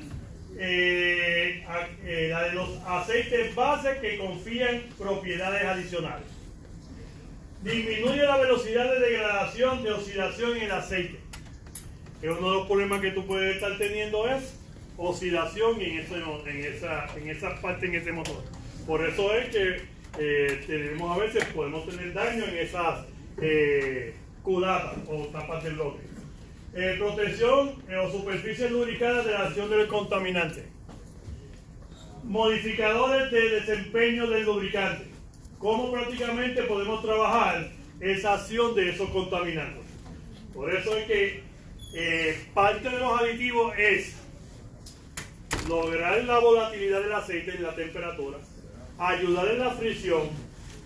la de los aceites base que confían propiedades adicionales. Disminuye la velocidad de degradación, de oxidación en el aceite. Uno de los problemas que tú puedes estar teniendo es oscilación en esa parte, en ese motor. Por eso es que tenemos a veces, podemos tener daño en esas culatas o tapas del bloque. Protección o superficies lubricadas de la acción del contaminante. Modificadores de desempeño del lubricante. ¿Cómo prácticamente podemos trabajar esa acción de esos contaminantes? Por eso es que parte de los aditivos es lograr la volatilidad del aceite en la temperatura, ayudar en la fricción,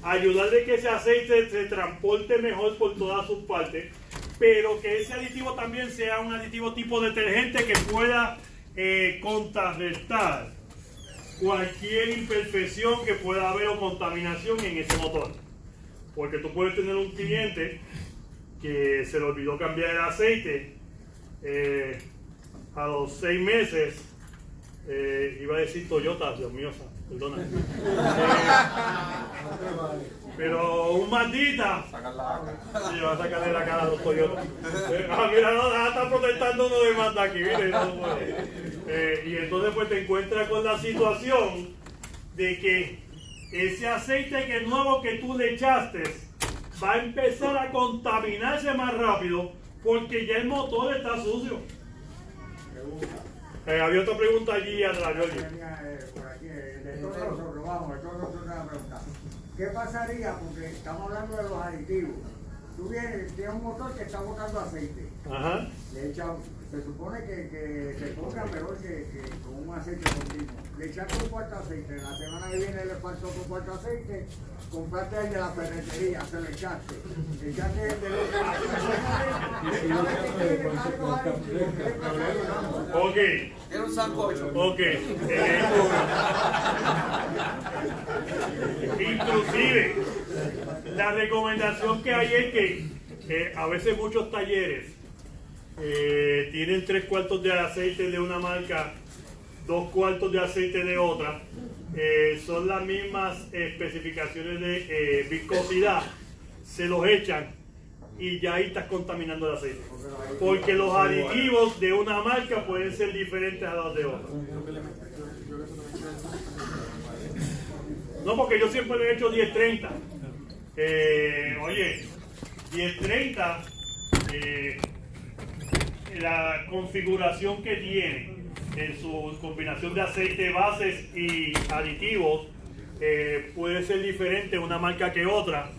ayudar de que ese aceite se transporte mejor por todas sus partes, pero que ese aditivo también sea un aditivo tipo detergente que pueda contrarrestar cualquier imperfección que pueda haber o contaminación en ese motor. Porque tú puedes tener un cliente que se le olvidó cambiar el aceite a los 6 meses, iba a decir Toyota, Dios mío, perdona. Pero un Mazdita, sí, va a sacarle la cara a los Toyota. Mira, no, está protestando uno de Mazda aquí, mire, no puede. Y entonces pues te encuentras con la situación de que ese aceite que nuevo que tú le echaste va a empezar a contaminarse más rápido porque ya el motor está sucio. Había otra pregunta allí atrás, Jorge. Por aquí, de todos nosotros, vamos, de todos nosotros una pregunta. ¿Qué pasaría? Porque estamos hablando de los aditivos. Tú tienes un motor que está botando aceite. Ajá. Le echan, se supone que se ponga mejor que con un aceite continuo. Le echaste un cuarto de aceite, la semana que viene le faltó un cuarto de aceite, compraste el de la ferretería, se lo echaste. Le echaste el de los... Ok. Era un sancocho. Ok. Inclusive, la recomendación que hay es que a veces muchos talleres tienen 3 cuartos de aceite de una marca, 2 cuartos de aceite de otra. Son las mismas especificaciones de viscosidad. Se los echan y ya ahí estás contaminando el aceite. Porque los aditivos de una marca pueden ser diferentes a los de otra. No, porque yo siempre le he hecho 10-30. Oye, 10-30, la configuración que tiene en su combinación de aceite, bases y aditivos puede ser diferente una marca que otra.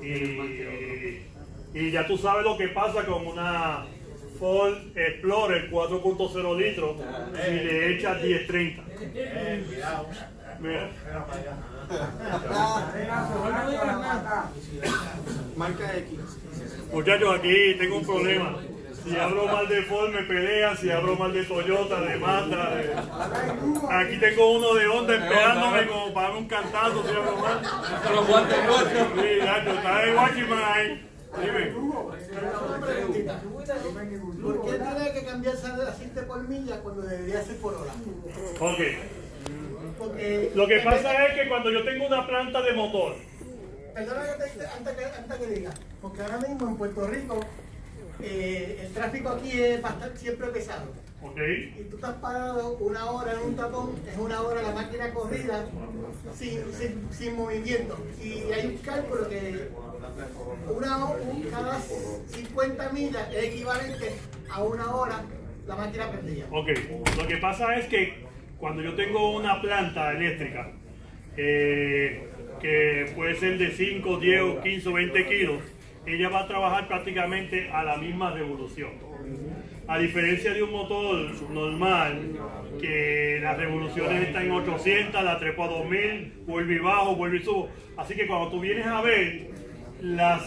Y ya tú sabes lo que pasa con una Ford Explorer 4.0 litros si le echas 10-30. Mira. Marca X. Muchachos, aquí tengo un problema. Si hablo mal de Ford me pelean, si hablo mal de Toyota, de Mazda. Aquí tengo uno de Honda esperándome como para darme un cantazo si hablo mal. Los guantes cortos. Sí, Nacho, está de Guachimán ahí. Dime. Una preguntita. ¿Por qué tiene que cambiarse de aceite por milla cuando debería ser por hora? Ok. Porque Lo que pasa es que cuando yo tengo una planta de motor, perdona antes que diga, porque ahora mismo en Puerto Rico el tráfico aquí es bastante siempre pesado. ok, Y tú estás parado una hora en un tapón, es una hora la máquina corrida sin movimiento. Y hay un cálculo que cada 50 millas es equivalente a una hora la máquina prendida. ok. Lo que pasa es que cuando yo tengo una planta eléctrica, que puede ser de 5, 10, 15 o 20 kilos, ella va a trabajar prácticamente a la misma revolución. A diferencia de un motor normal, que las revoluciones están en 800, la trepo a 2000, vuelve y bajo, vuelve y subo. Así que cuando tú vienes a ver la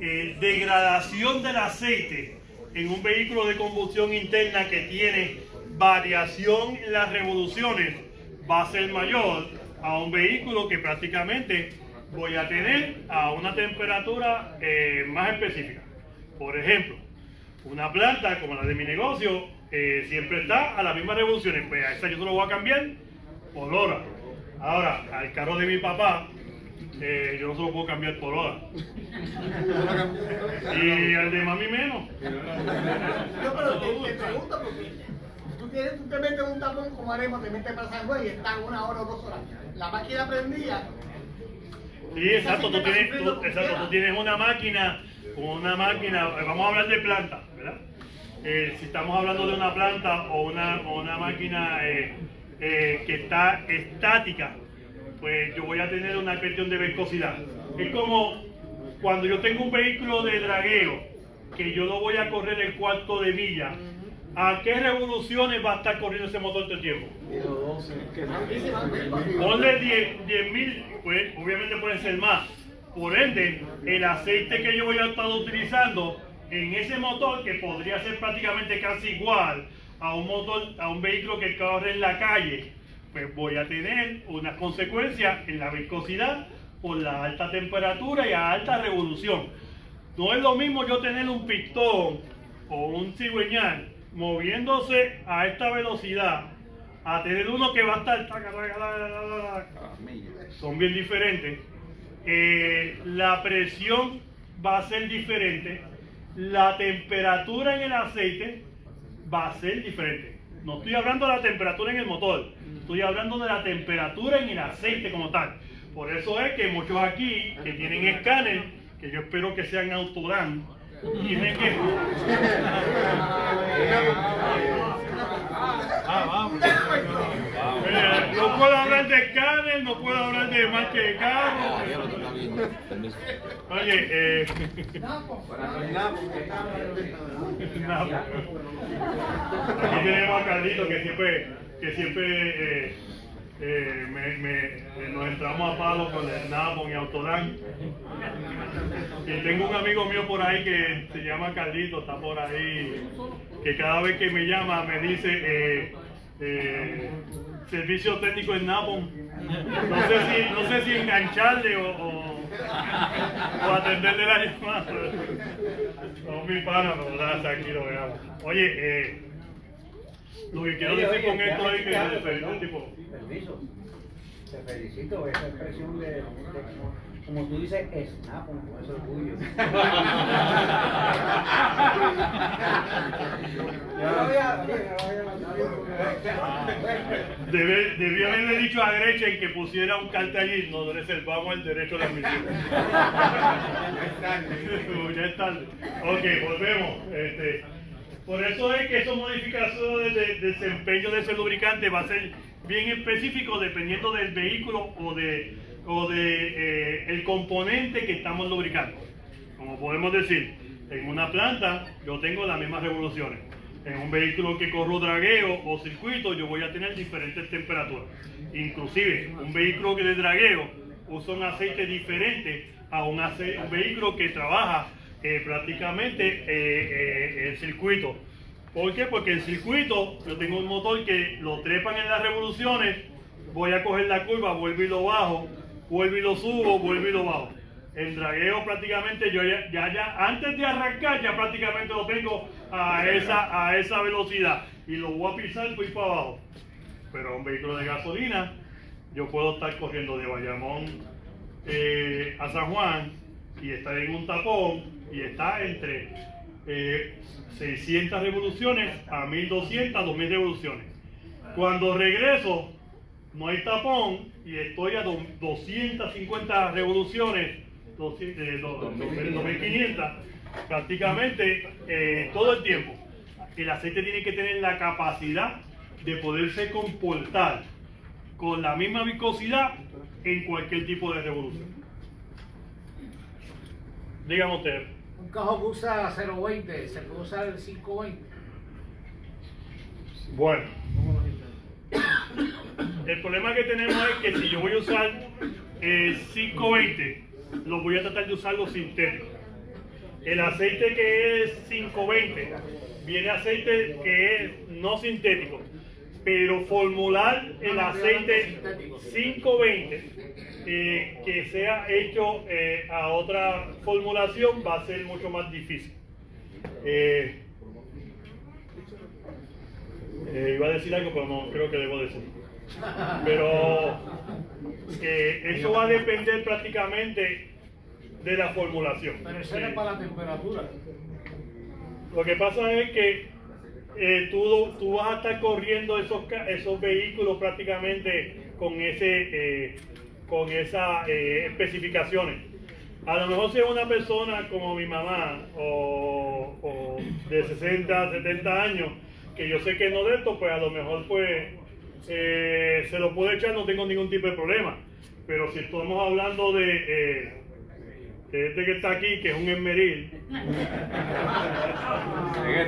degradación del aceite en un vehículo de combustión interna que tiene variación en las revoluciones, va a ser mayor a un vehículo que prácticamente voy a tener a una temperatura más específica. Por ejemplo, una planta como la de mi negocio siempre está a las mismas revoluciones, pues a esa yo se lo voy a cambiar por hora. Ahora, al carro de mi papá, yo no se lo puedo cambiar por hora. Y al de mami menos. No, pero te pregunto porque tú te metes un tapón como haremos, te metes para San Juan y está 1 hora o 2 horas. La máquina prendía. Sí, exacto, tú tienes una máquina, vamos a hablar de planta, ¿verdad? Si estamos hablando de una planta o una máquina que está estática, pues yo voy a tener una cuestión de viscosidad. Es como cuando yo tengo un vehículo de dragueo, que yo lo voy a correr el 1/4 de milla, ¿a qué revoluciones va a estar corriendo ese motor todo el tiempo? Ponle 10.000, pues obviamente pueden ser más. Por ende, el aceite que yo voy a estar utilizando en ese motor, que podría ser prácticamente casi igual a un motor, a un vehículo que corre en la calle, pues voy a tener unas consecuencias en la viscosidad por la alta temperatura y a alta revolución. No es lo mismo yo tener un pistón o un cigüeñal moviéndose a esta velocidad a tener uno que va a estar, son bien diferentes. La presión va a ser diferente, la temperatura en el aceite va a ser diferente. No estoy hablando de la temperatura en el motor, estoy hablando de la temperatura en el aceite como tal. Por eso es que muchos aquí que tienen escáner, que yo espero que sean Autodan, tienen que... no puedo hablar de escáner, no puedo hablar de marca de carro. Oye, Napo. Aquí tenemos a Carlito que siempre nos entramos a palo con el Napo y Autodan. Y tengo un amigo mío por ahí que se llama Carlito, está por ahí, que cada vez que me llama me dice servicio técnico en Napon. No sé si engancharle o atenderle la llamada. No, mi pana, pero nada, tranquilo, veamos. Oye, lo que quiero decir con esto es que Permiso. Te felicito, esa expresión de como tú dices, snap, con ese orgullo. Debí haberle dicho a Gretchen que pusiera un cartel allí, nos reservamos el derecho de admisión. Ya es tarde. Ok, volvemos. Por eso es que esas modificaciones de desempeño de ese lubricante va a ser bien específico dependiendo del vehículo o de el componente que estamos lubricando. Como podemos decir, en una planta yo tengo las mismas revoluciones. En un vehículo que corro dragueo o circuito yo voy a tener diferentes temperaturas. Inclusive un vehículo que de dragueo usa un aceite diferente a un vehículo que trabaja prácticamente el circuito. ¿Por qué? Porque el circuito, yo tengo un motor que lo trepan en las revoluciones, voy a coger la curva, vuelvo y lo bajo, vuelvo y lo subo, vuelvo y lo bajo. El dragueo prácticamente yo ya antes de arrancar ya prácticamente lo tengo a esa velocidad y lo voy a pisar voy para abajo. Pero un vehículo de gasolina yo puedo estar corriendo de Bayamón a San Juan y estar en un tapón y está entre 600 revoluciones a 1200, 2000 revoluciones. Cuando regreso no hay tapón y estoy a 250 revoluciones, 2500 prácticamente todo el tiempo. El aceite tiene que tener la capacidad de poderse comportar con la misma viscosidad en cualquier tipo de revolución. Dígame usted. Un carro que usa 020, ¿se puede usar el 520? Bueno, el problema que tenemos es que si yo voy a usar el 520, lo voy a tratar de usarlo sintético. El aceite que es 520 viene aceite que es no sintético, pero formular el aceite 520 que sea hecho a otra formulación va a ser mucho más difícil. Iba a decir algo, pero no creo que debo decir. Pero eso va a depender prácticamente de la formulación. Pero eso es para la temperatura. Lo que pasa es que tú vas a estar corriendo esos vehículos prácticamente con esas especificaciones. A lo mejor si es una persona como mi mamá o de 60, 70 años, que yo sé que no de esto, pues a lo mejor pues se lo puede echar, no tengo ningún tipo de problema. Pero si estamos hablando de este que está aquí, que es un Esmeril,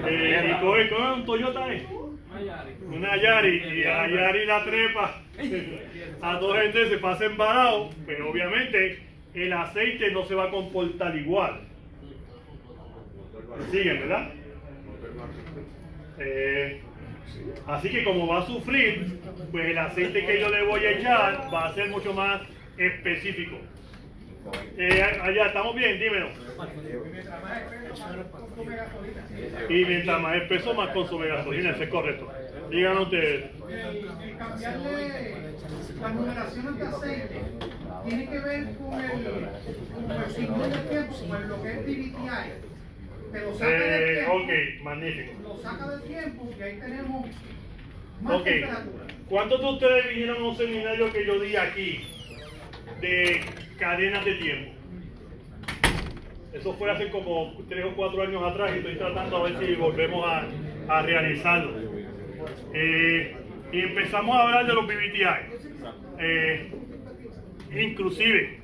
y coge un Toyota, una Yari, y a Yari la trepa a toda gente se pasa embalado, pero obviamente el aceite no se va a comportar igual. ¿Siguen, verdad? Así que como va a sufrir, pues el aceite que yo le voy a echar va a ser mucho más específico. Allá, ¿estamos bien? Dímelo. Y mientras más espeso, más consume gasolina, eso es correcto. Díganos ustedes. El cambiarle las numeraciones de aceite tiene que ver con el signo de tiempo, con lo que es PVTI. Te lo saca del tiempo. Ok, magnífico. Lo saca del tiempo y ahí tenemos más temperatura. ¿Cuántos de ustedes vinieron a un seminario que yo di aquí de cadenas de tiempo? Eso fue hace como 3 o 4 años atrás y estoy tratando a ver si volvemos a realizarlo. Y empezamos a hablar de los PVTI. Inclusive,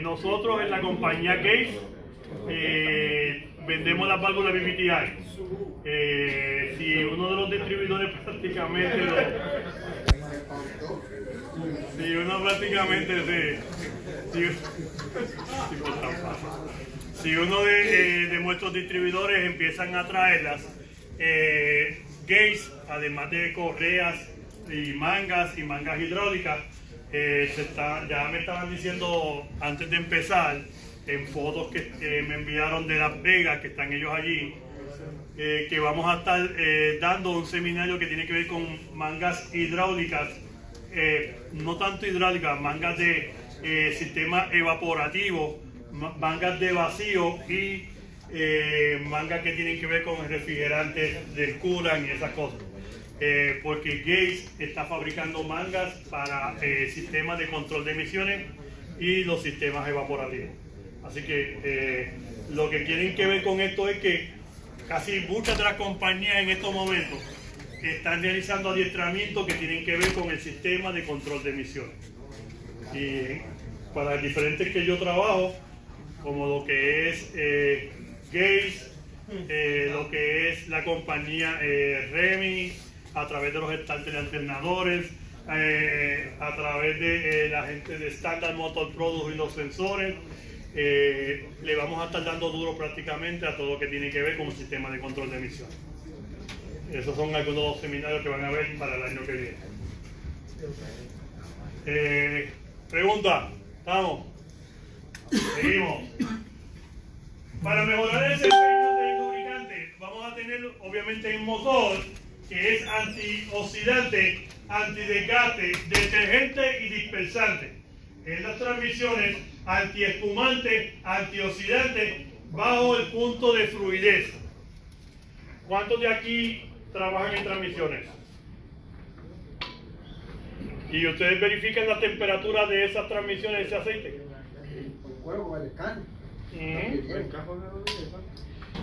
nosotros en la compañía Gates vendemos las válvulas PVTI. Si uno de los distribuidores prácticamente si uno de nuestros distribuidores empiezan a traerlas, Gates, además de correas y mangas hidráulicas, ya me estaban diciendo antes de empezar, en fotos que me enviaron de Las Vegas, que están ellos allí, que vamos a estar dando un seminario que tiene que ver con mangas hidráulicas, no tanto hidráulicas, mangas de sistema evaporativo, mangas de vacío y mangas que tienen que ver con refrigerantes del coolant y esas cosas. Porque Gates está fabricando mangas para sistemas de control de emisiones y los sistemas evaporativos. Así que lo que quieren que ver con esto es que casi muchas de las compañías en estos momentos están realizando adiestramientos que tienen que ver con el sistema de control de emisiones. Y para diferentes que yo trabajo, como lo que es Gates, lo que es la compañía Remi, a través de los starters alternadores, a través de la gente de Standard Motor Products y los sensores, le vamos a estar dando duro prácticamente a todo lo que tiene que ver con un sistema de control de emisiones. Esos son algunos de los seminarios que van a ver para el año que viene. Pregunta, ¿estamos? Seguimos. Para mejorar el desempeño del lubricante, vamos a tener obviamente un motor que es antioxidante, antidesgaste, detergente y dispersante. En las transmisiones, antiespumante, antioxidante, bajo el punto de fluidez. ¿Cuántos de aquí trabajan en transmisiones? ¿Y ustedes verifican la temperatura de esas transmisiones de ese aceite?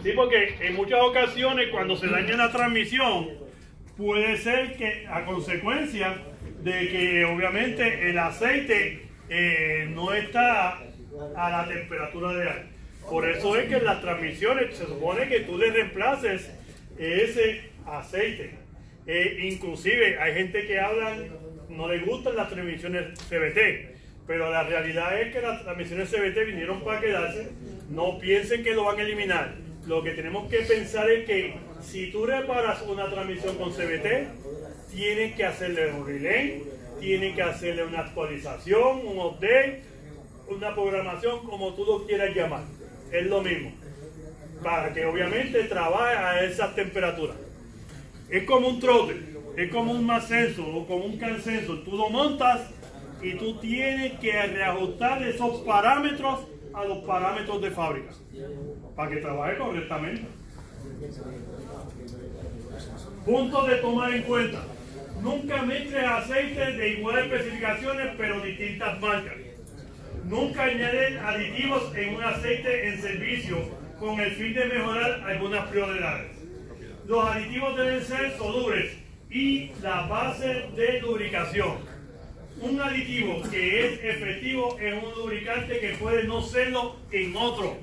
Sí, porque en muchas ocasiones cuando se daña la transmisión, puede ser que a consecuencia de que obviamente el aceite no está a la temperatura real. Por eso es que en las transmisiones se supone que tú le reemplaces ese aceite. Inclusive hay gente que no le gustan las transmisiones CVT, pero la realidad es que las transmisiones CVT vinieron para quedarse. No piensen que lo van a eliminar. Lo que tenemos que pensar es que si tú reparas una transmisión con CVT, tienes que hacerle un relay, tienes que hacerle una actualización, un update, una programación, como tú lo quieras llamar. Es lo mismo, para que obviamente trabaje a esas temperaturas. Es como un trote, es como un ascenso o como un cancenso. Tú lo montas y tú tienes que reajustar esos parámetros a los parámetros de fábrica para que trabaje correctamente. Puntos de tomar en cuenta: nunca mezcles aceites de iguales especificaciones pero distintas marcas. Nunca añaden aditivos en un aceite en servicio con el fin de mejorar algunas prioridades. Los aditivos deben ser solubles y la base de lubricación. Un aditivo que es efectivo en un lubricante que puede no serlo en otro.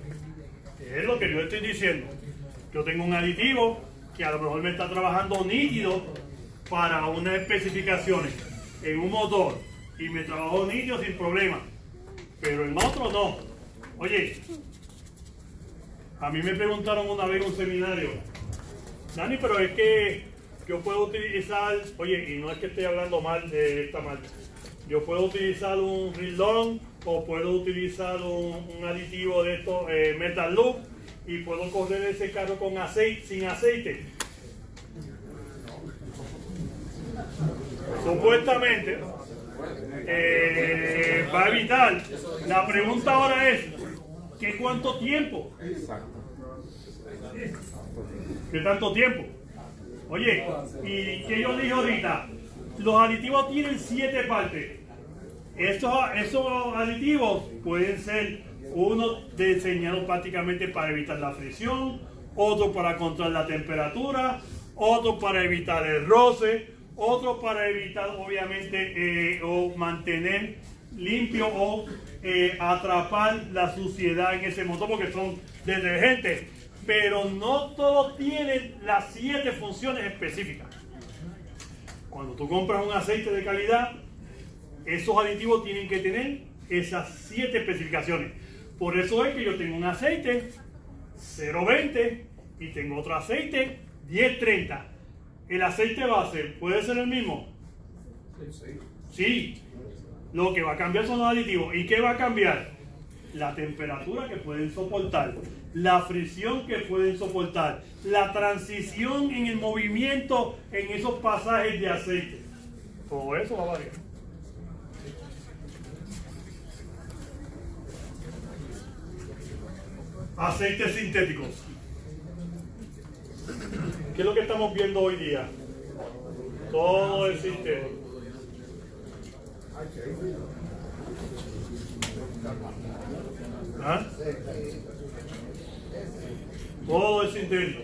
Es lo que yo estoy diciendo. Yo tengo un aditivo que a lo mejor me está trabajando nítido para unas especificaciones en un motor y me trabajó nítido sin problema, pero en otro no. Oye, a mí me preguntaron una vez en un seminario: Dani, pero es que yo puedo utilizar, oye, y no es que esté hablando mal de esta marca, yo puedo utilizar un Rilon o puedo utilizar un aditivo de estos, Metal Loop, y puedo correr ese carro con aceite, sin aceite. Supuestamente va a evitar. La pregunta ahora es: ¿qué cuánto tiempo? ¿Qué tanto tiempo? Oye, y que yo dije ahorita, los aditivos tienen 7 partes. Esos aditivos pueden ser uno diseñado prácticamente para evitar la fricción, otro para controlar la temperatura, otro para evitar el roce, otro para evitar obviamente o mantener limpio o atrapar la suciedad en ese motor, porque son detergentes, pero no todos tienen las 7 funciones específicas. Cuando tú compras un aceite de calidad, esos aditivos tienen que tener esas 7 especificaciones. Por eso es que yo tengo un aceite 020 y tengo otro aceite 1030. ¿El aceite base puede ser el mismo? Sí. Lo que va a cambiar son los aditivos. ¿Y qué va a cambiar? La temperatura que pueden soportar, la fricción que pueden soportar, la transición en el movimiento en esos pasajes de aceite. Todo eso va a variar. Aceites sintéticos. ¿Qué es lo que estamos viendo hoy día? Todo es sintético. ¿Ah? Todo es sintético.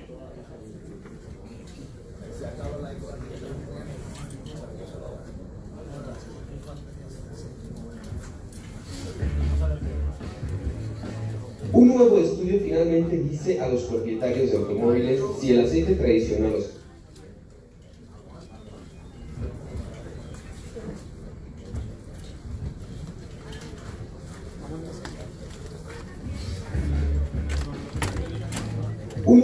Un nuevo estudio finalmente dice a los propietarios de automóviles si el aceite tradicional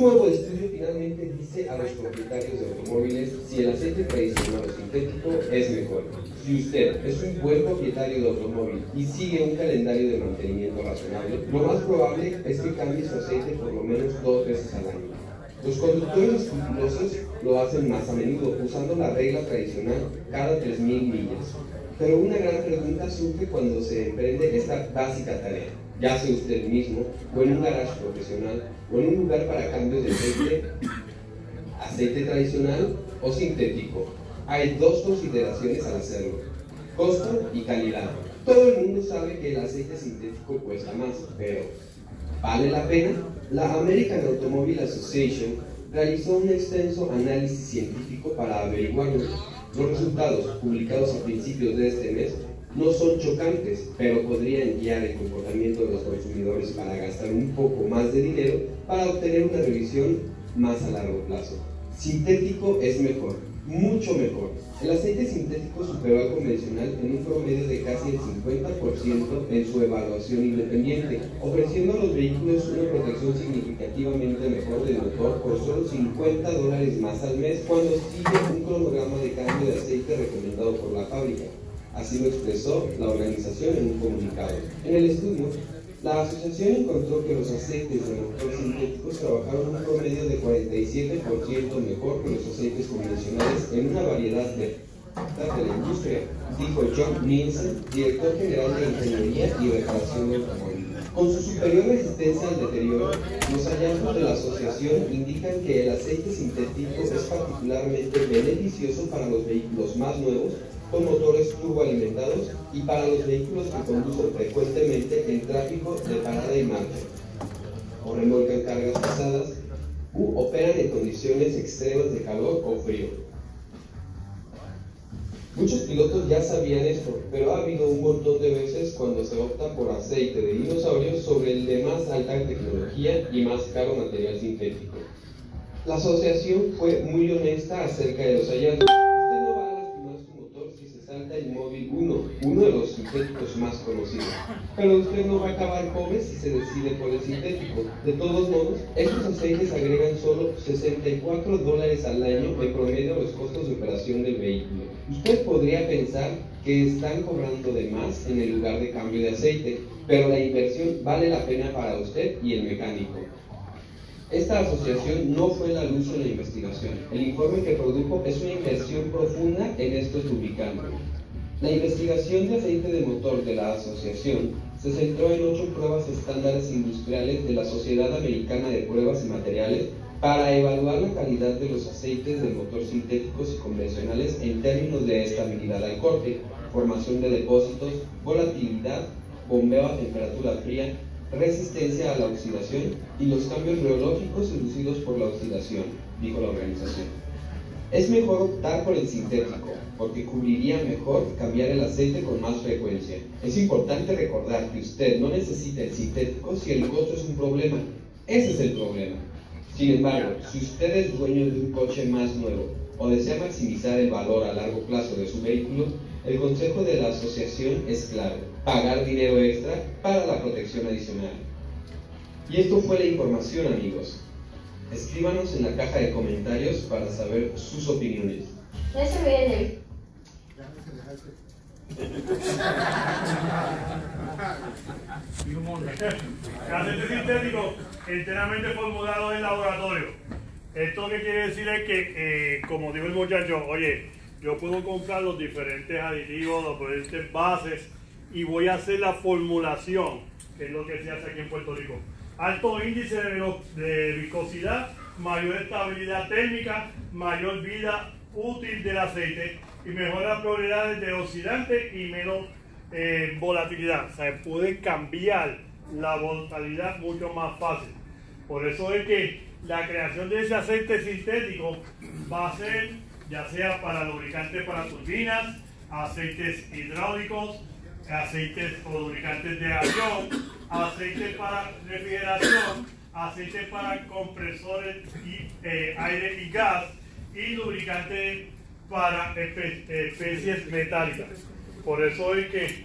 Un nuevo estudio finalmente dice a los propietarios de automóviles si el aceite tradicional o sintético es mejor. Si usted es un buen propietario de automóvil y sigue un calendario de mantenimiento razonable, lo más probable es que cambie su aceite por lo menos 2 veces al año. Los conductores escrupulosos lo hacen más a menudo, usando la regla tradicional cada 3.000 millas. Pero una gran pregunta surge cuando se emprende esta básica tarea, ya sea usted mismo, o en un garage profesional, o en un lugar para cambios de aceite tradicional o sintético. Hay 2 consideraciones al hacerlo: costo y calidad. Todo el mundo sabe que el aceite sintético cuesta más, pero ¿vale la pena? La American Automobile Association realizó un extenso análisis científico para averiguarlo. Los resultados, publicados a principios de este mes, no son chocantes, pero podrían guiar el comportamiento de los consumidores para gastar un poco más de dinero para obtener una revisión más a largo plazo. Sintético es mejor, mucho mejor. El aceite sintético superó al convencional en un promedio de casi el 50% en su evaluación independiente, ofreciendo a los vehículos una protección significativamente mejor del motor por solo $50 más al mes cuando sigue un cronograma de cambio de aceite recomendado por la fábrica. Así lo expresó la organización en un comunicado. En el estudio, la asociación encontró que los aceites de motor sintéticos trabajaron un promedio de 47% mejor que los aceites convencionales en una variedad de la industria, dijo John Nielsen, director general de Ingeniería y Reparación de Automóviles. Con su superior resistencia al deterioro, los hallazgos de la asociación indican que el aceite sintético es particularmente beneficioso para los vehículos más nuevos con motores turboalimentados y para los vehículos que conducen frecuentemente en tráfico de parada y marcha, o remolcan cargas pesadas, u operan en condiciones extremas de calor o frío. Muchos pilotos ya sabían esto, pero ha habido un montón de veces cuando se opta por aceite de dinosaurio sobre el de más alta tecnología y más caro material sintético. La asociación fue muy honesta acerca de los hallazgos. El Móvil 1, uno de los sintéticos más conocidos. Pero usted no va a acabar pobre si se decide por el sintético. De todos modos, estos aceites agregan solo $64 al año en promedio a los costos de operación del vehículo. Usted podría pensar que están cobrando de más en el lugar de cambio de aceite, pero la inversión vale la pena para usted y el mecánico. Esta asociación no fue la luz en la investigación. El informe que produjo es una inversión profunda en estos lubricantes. La investigación de aceite de motor de la asociación se centró en 8 pruebas estándares industriales de la Sociedad Americana de Pruebas y Materiales para evaluar la calidad de los aceites de motor sintéticos y convencionales en términos de estabilidad al corte, formación de depósitos, volatilidad, bombeo a temperatura fría, resistencia a la oxidación y los cambios reológicos inducidos por la oxidación, dijo la organización. Es mejor optar por el sintético, porque cubriría mejor cambiar el aceite con más frecuencia. Es importante recordar que usted no necesita el sintético si el costo es un problema. Ese es el problema. Sin embargo, si usted es dueño de un coche más nuevo o desea maximizar el valor a largo plazo de su vehículo, el consejo de la asociación es claro: pagar dinero extra para la protección adicional. Y esto fue la información, amigos. Escríbanos en la caja de comentarios para saber sus opiniones. Eso viene. El aceite sintético enteramente formulado en laboratorio. Esto que quiere decir es que, como dijo el muchacho, oye, yo puedo comprar los diferentes aditivos, los diferentes bases y voy a hacer la formulación, que es lo que se hace aquí en Puerto Rico. Alto índice de viscosidad, mayor estabilidad térmica, mayor vida útil del aceite y mejores probabilidades de oxidante y menos volatilidad. O sea, puede cambiar la volatilidad mucho más fácil. Por eso es que la creación de ese aceite sintético va a ser ya sea para lubricantes para turbinas, aceites hidráulicos, aceites o lubricantes de avión, aceites para refrigeración, aceites para compresores y aire y gas y lubricantes para especies metálicas. Por eso es que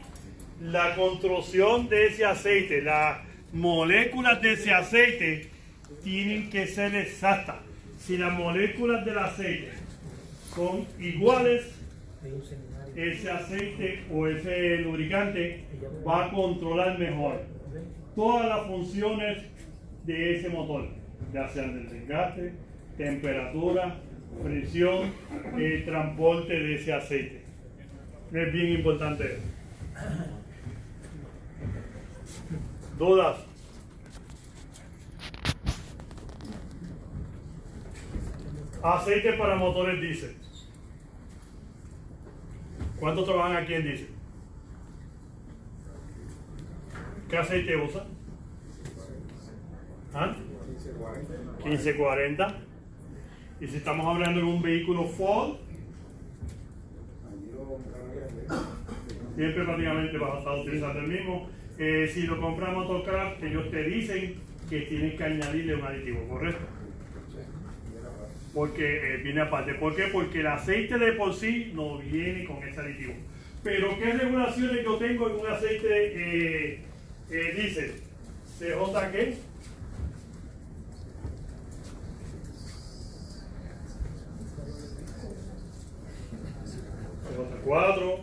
la construcción de ese aceite, las moléculas de ese aceite tienen que ser exactas. Si las moléculas del aceite son iguales, ese aceite o ese lubricante va a controlar mejor todas las funciones de ese motor, ya sean del desgaste, temperatura, presión, transporte de ese aceite. Es bien importante eso. ¿Dudas? Aceite para motores diésel. ¿Cuántos trabajan aquí en diésel? ¿Qué aceite usa? ¿Ah? 1540. Y si estamos hablando de un vehículo Ford, siempre prácticamente vas a estar utilizando el mismo. Si lo compras Motorcraft, ellos te dicen que tienes que añadirle un aditivo, ¿correcto? Porque viene aparte. ¿Por qué? Porque el aceite de por sí no viene con ese aditivo. Pero ¿qué regulaciones yo tengo en un aceite diésel? ¿CJ qué? CJ4.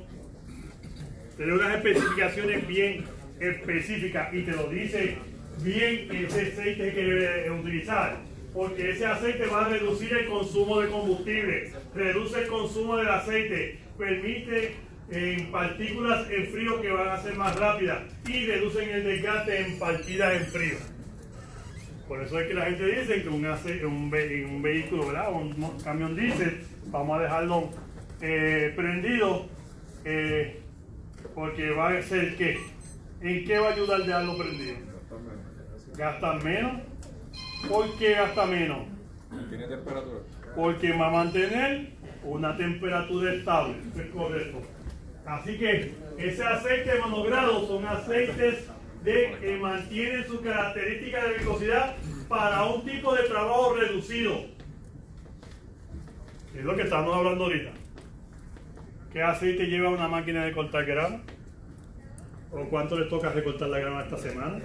Tiene unas especificaciones bien específicas y te lo dice bien ese aceite que debe utilizar. Porque ese aceite va a reducir el consumo de combustible, reduce el consumo del aceite, permite partículas en frío que van a ser más rápidas y reducen el desgaste en partidas en frío. Por eso es que la gente dice que un vehículo, ¿verdad? Un camión diésel, vamos a dejarlo prendido porque va a ser ¿qué? ¿En qué va a ayudar dejarlo prendido? ¿Gastan menos? ¿Por qué gasta menos? ¿Tiene temperatura? Porque va a mantener una temperatura estable. Eso es correcto. Así que ese aceite de monogrado son aceites que mantienen su característica de viscosidad para un tipo de trabajo reducido. Es lo que estamos hablando ahorita. ¿Qué aceite lleva una máquina de cortar grama? ¿O cuánto les toca recortar la grama esta semana?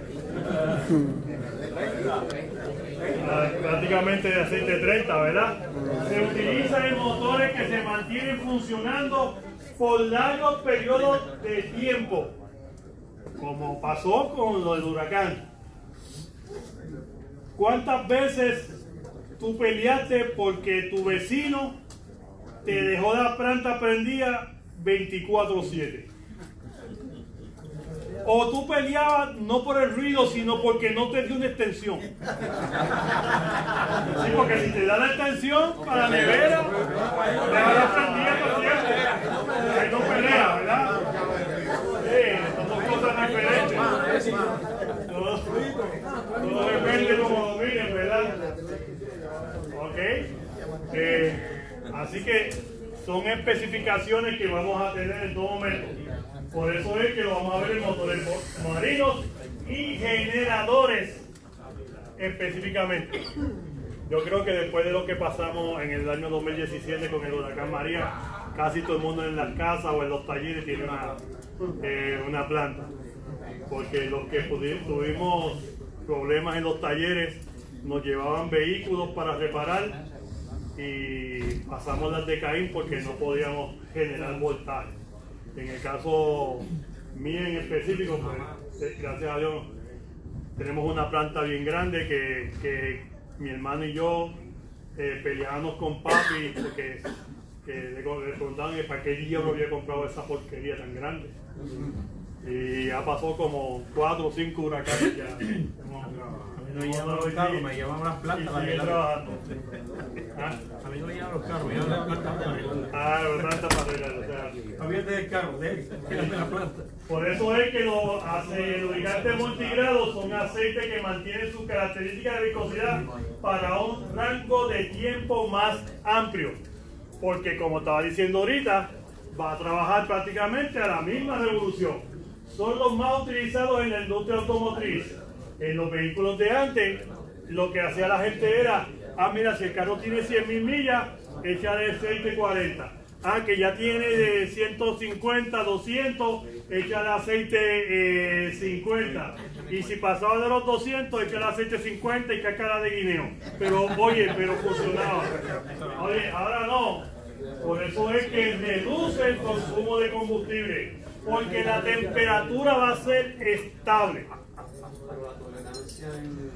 Prácticamente de aceite 30, ¿verdad? Se utiliza en motores que se mantienen funcionando por largos periodos de tiempo, como pasó con lo del huracán. ¿Cuántas veces tú peleaste porque tu vecino te dejó la planta prendida 24/7? O tú peleabas no por el ruido, sino porque no te dio una extensión. Sí, porque si te da la extensión para la nevera, te va a dar prendida por siempre. Ahí no pelea, ¿verdad? Sí, son dos cosas diferentes. Todo depende de cómo dominen, ¿verdad? Ok. Así que son especificaciones que vamos a tener en todo momento. Por eso es que lo vamos a ver en motores marinos y generadores específicamente. Yo creo que después de lo que pasamos en el año 2017 con el huracán María, casi todo el mundo en las casas o en los talleres tiene una planta. Porque los que tuvimos problemas en los talleres nos llevaban vehículos para reparar y pasamos las de Caín porque no podíamos generar voltaje. En el caso mío en específico, pues, gracias a Dios, tenemos una planta bien grande que mi hermano y yo peleábamos con papi porque le preguntaban que para qué diablo había comprado esa porquería tan grande. Y ya pasó como 4 o 5 huracanes ya. A mí no me llevan los carros, me llevan unas plantas para arreglar. A mí no me llevan los carros, me llevan las plantas para arreglar. Las plantas para arreglar, o sea. Olvídate del carro, de la planta. Por eso es que los lubricantes multigrados son aceites que mantienen su característica de viscosidad para un rango de tiempo más amplio. Porque como estaba diciendo ahorita, va a trabajar prácticamente a la misma revolución. Son los más utilizados en la industria automotriz. En los vehículos de antes, lo que hacía la gente era, mira, si el carro tiene 100.000 millas, échale aceite 40. que ya tiene de 150, 200, échale aceite 50. Y si pasaba de los 200, échale aceite 50 y cáscara de guineo. Pero oye, pero funcionaba. Oye, ahora no. Por eso es que reduce el consumo de combustible. Porque la temperatura va a ser estable.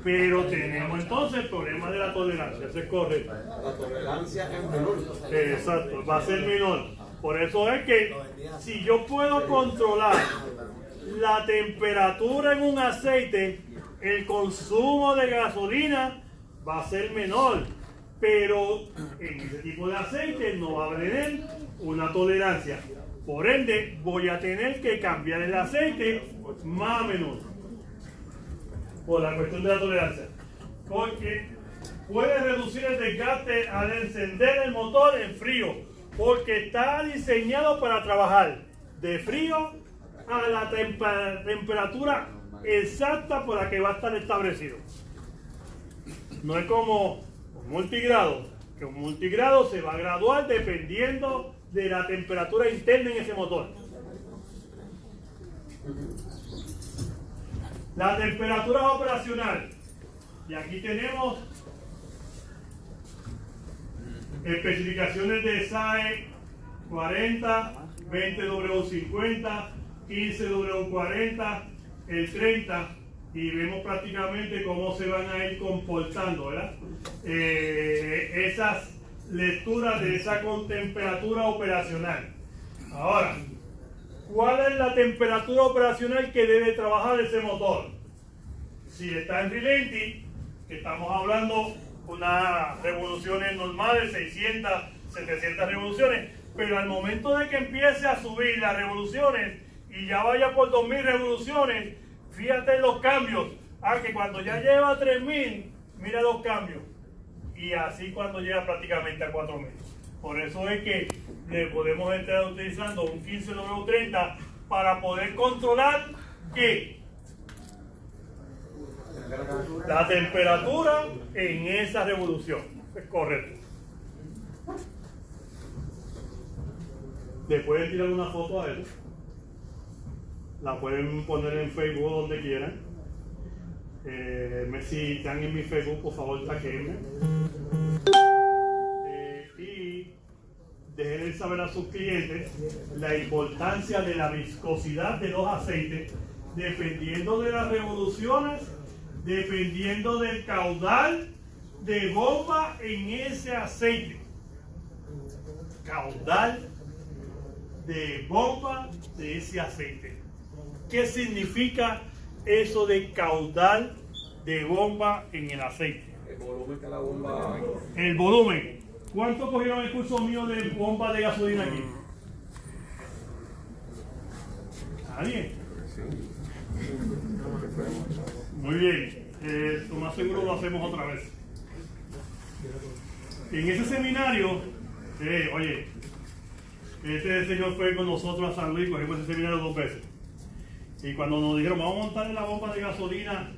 Pero tenemos entonces el problema de la tolerancia, eso es correcto. La tolerancia es menor. Exacto, va a ser menor. Por eso es que si yo puedo controlar la temperatura en un aceite, el consumo de gasolina va a ser menor. Pero en ese tipo de aceite no va a tener una tolerancia. Por ende, voy a tener que cambiar el aceite más a menudo. Por la cuestión de la tolerancia. Porque puede reducir el desgaste al encender el motor en frío. Porque está diseñado para trabajar de frío a la temperatura exacta por la que va a estar establecido. No es como un multigrado, que un multigrado se va a graduar dependiendo de la temperatura interna en ese motor. La temperatura operacional. Y aquí tenemos especificaciones de SAE 40, 20W50, 15W40, el 30, y vemos prácticamente cómo se van a ir comportando, ¿verdad? Esas lecturas de esa con temperatura operacional. Ahora, ¿cuál es la temperatura operacional que debe trabajar ese motor? Si está en Relenti, estamos hablando unas revoluciones normales, 600, 700 revoluciones, pero al momento de que empiece a subir las revoluciones y ya vaya por 2000 revoluciones, fíjate los cambios. Que cuando ya lleva 3000, mira los cambios. Y así cuando llega prácticamente a 4000. Por eso es que le podemos estar utilizando un 15W30 para poder controlar ¿qué? La temperatura en esa revolución. Es correcto. Le pueden tirar una foto a él. La pueden poner en Facebook donde quieran. Si están en mi Facebook, por favor, taguenme. Y dejen saber a sus clientes la importancia de la viscosidad de los aceites, dependiendo de las revoluciones, dependiendo del caudal de bomba en ese aceite. Caudal de bomba de ese aceite. ¿Qué significa eso de caudal de bomba en el aceite? El volumen que la bomba... El volumen. ¿Cuánto cogieron el curso mío de bomba de gasolina aquí? ¿Nadie? Muy bien. Lo más seguro lo hacemos otra vez. En ese seminario, oye, este señor fue con nosotros a San Luis, cogimos ese seminario 2 veces. Y cuando nos dijeron, vamos a montar en la bomba de gasolina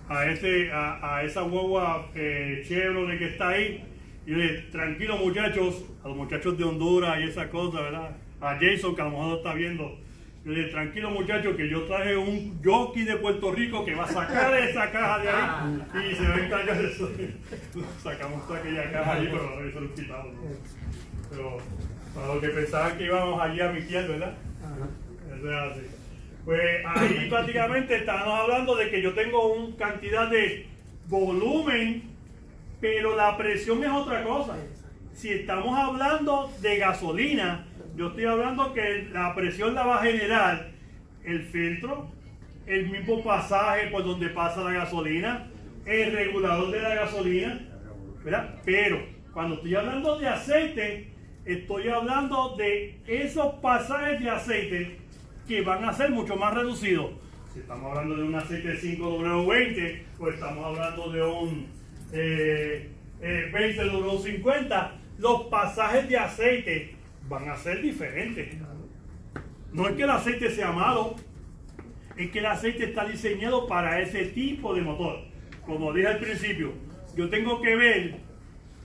a esa guagua Chevrolet que está ahí, y yo le dije, tranquilo muchachos, a los muchachos de Honduras y esa cosa, ¿verdad? A Jason, que a lo mejor lo está viendo. Yo le dije, tranquilo muchachos, que yo traje un jockey de Puerto Rico que va a sacar esa caja de ahí y se va a encargar de eso. Sacamos toda aquella caja allí, pero eso lo quitamos, ¿no? Pero para los que pensaban que íbamos allí a mitiar, ¿verdad? Eso es así. Pues ahí prácticamente estábamos hablando de que yo tengo una cantidad de volumen, pero la presión es otra cosa. Si estamos hablando de gasolina, yo estoy hablando que la presión la va a generar el filtro, el mismo pasaje por donde pasa la gasolina, el regulador de la gasolina, ¿verdad? Pero cuando estoy hablando de aceite, estoy hablando de esos pasajes de aceite que van a ser mucho más reducidos. Si estamos hablando de un aceite 5W20 o estamos hablando de un 20W50, los pasajes de aceite van a ser diferentes. No es que el aceite sea malo, es que el aceite está diseñado para ese tipo de motor. Como dije al principio, yo tengo que ver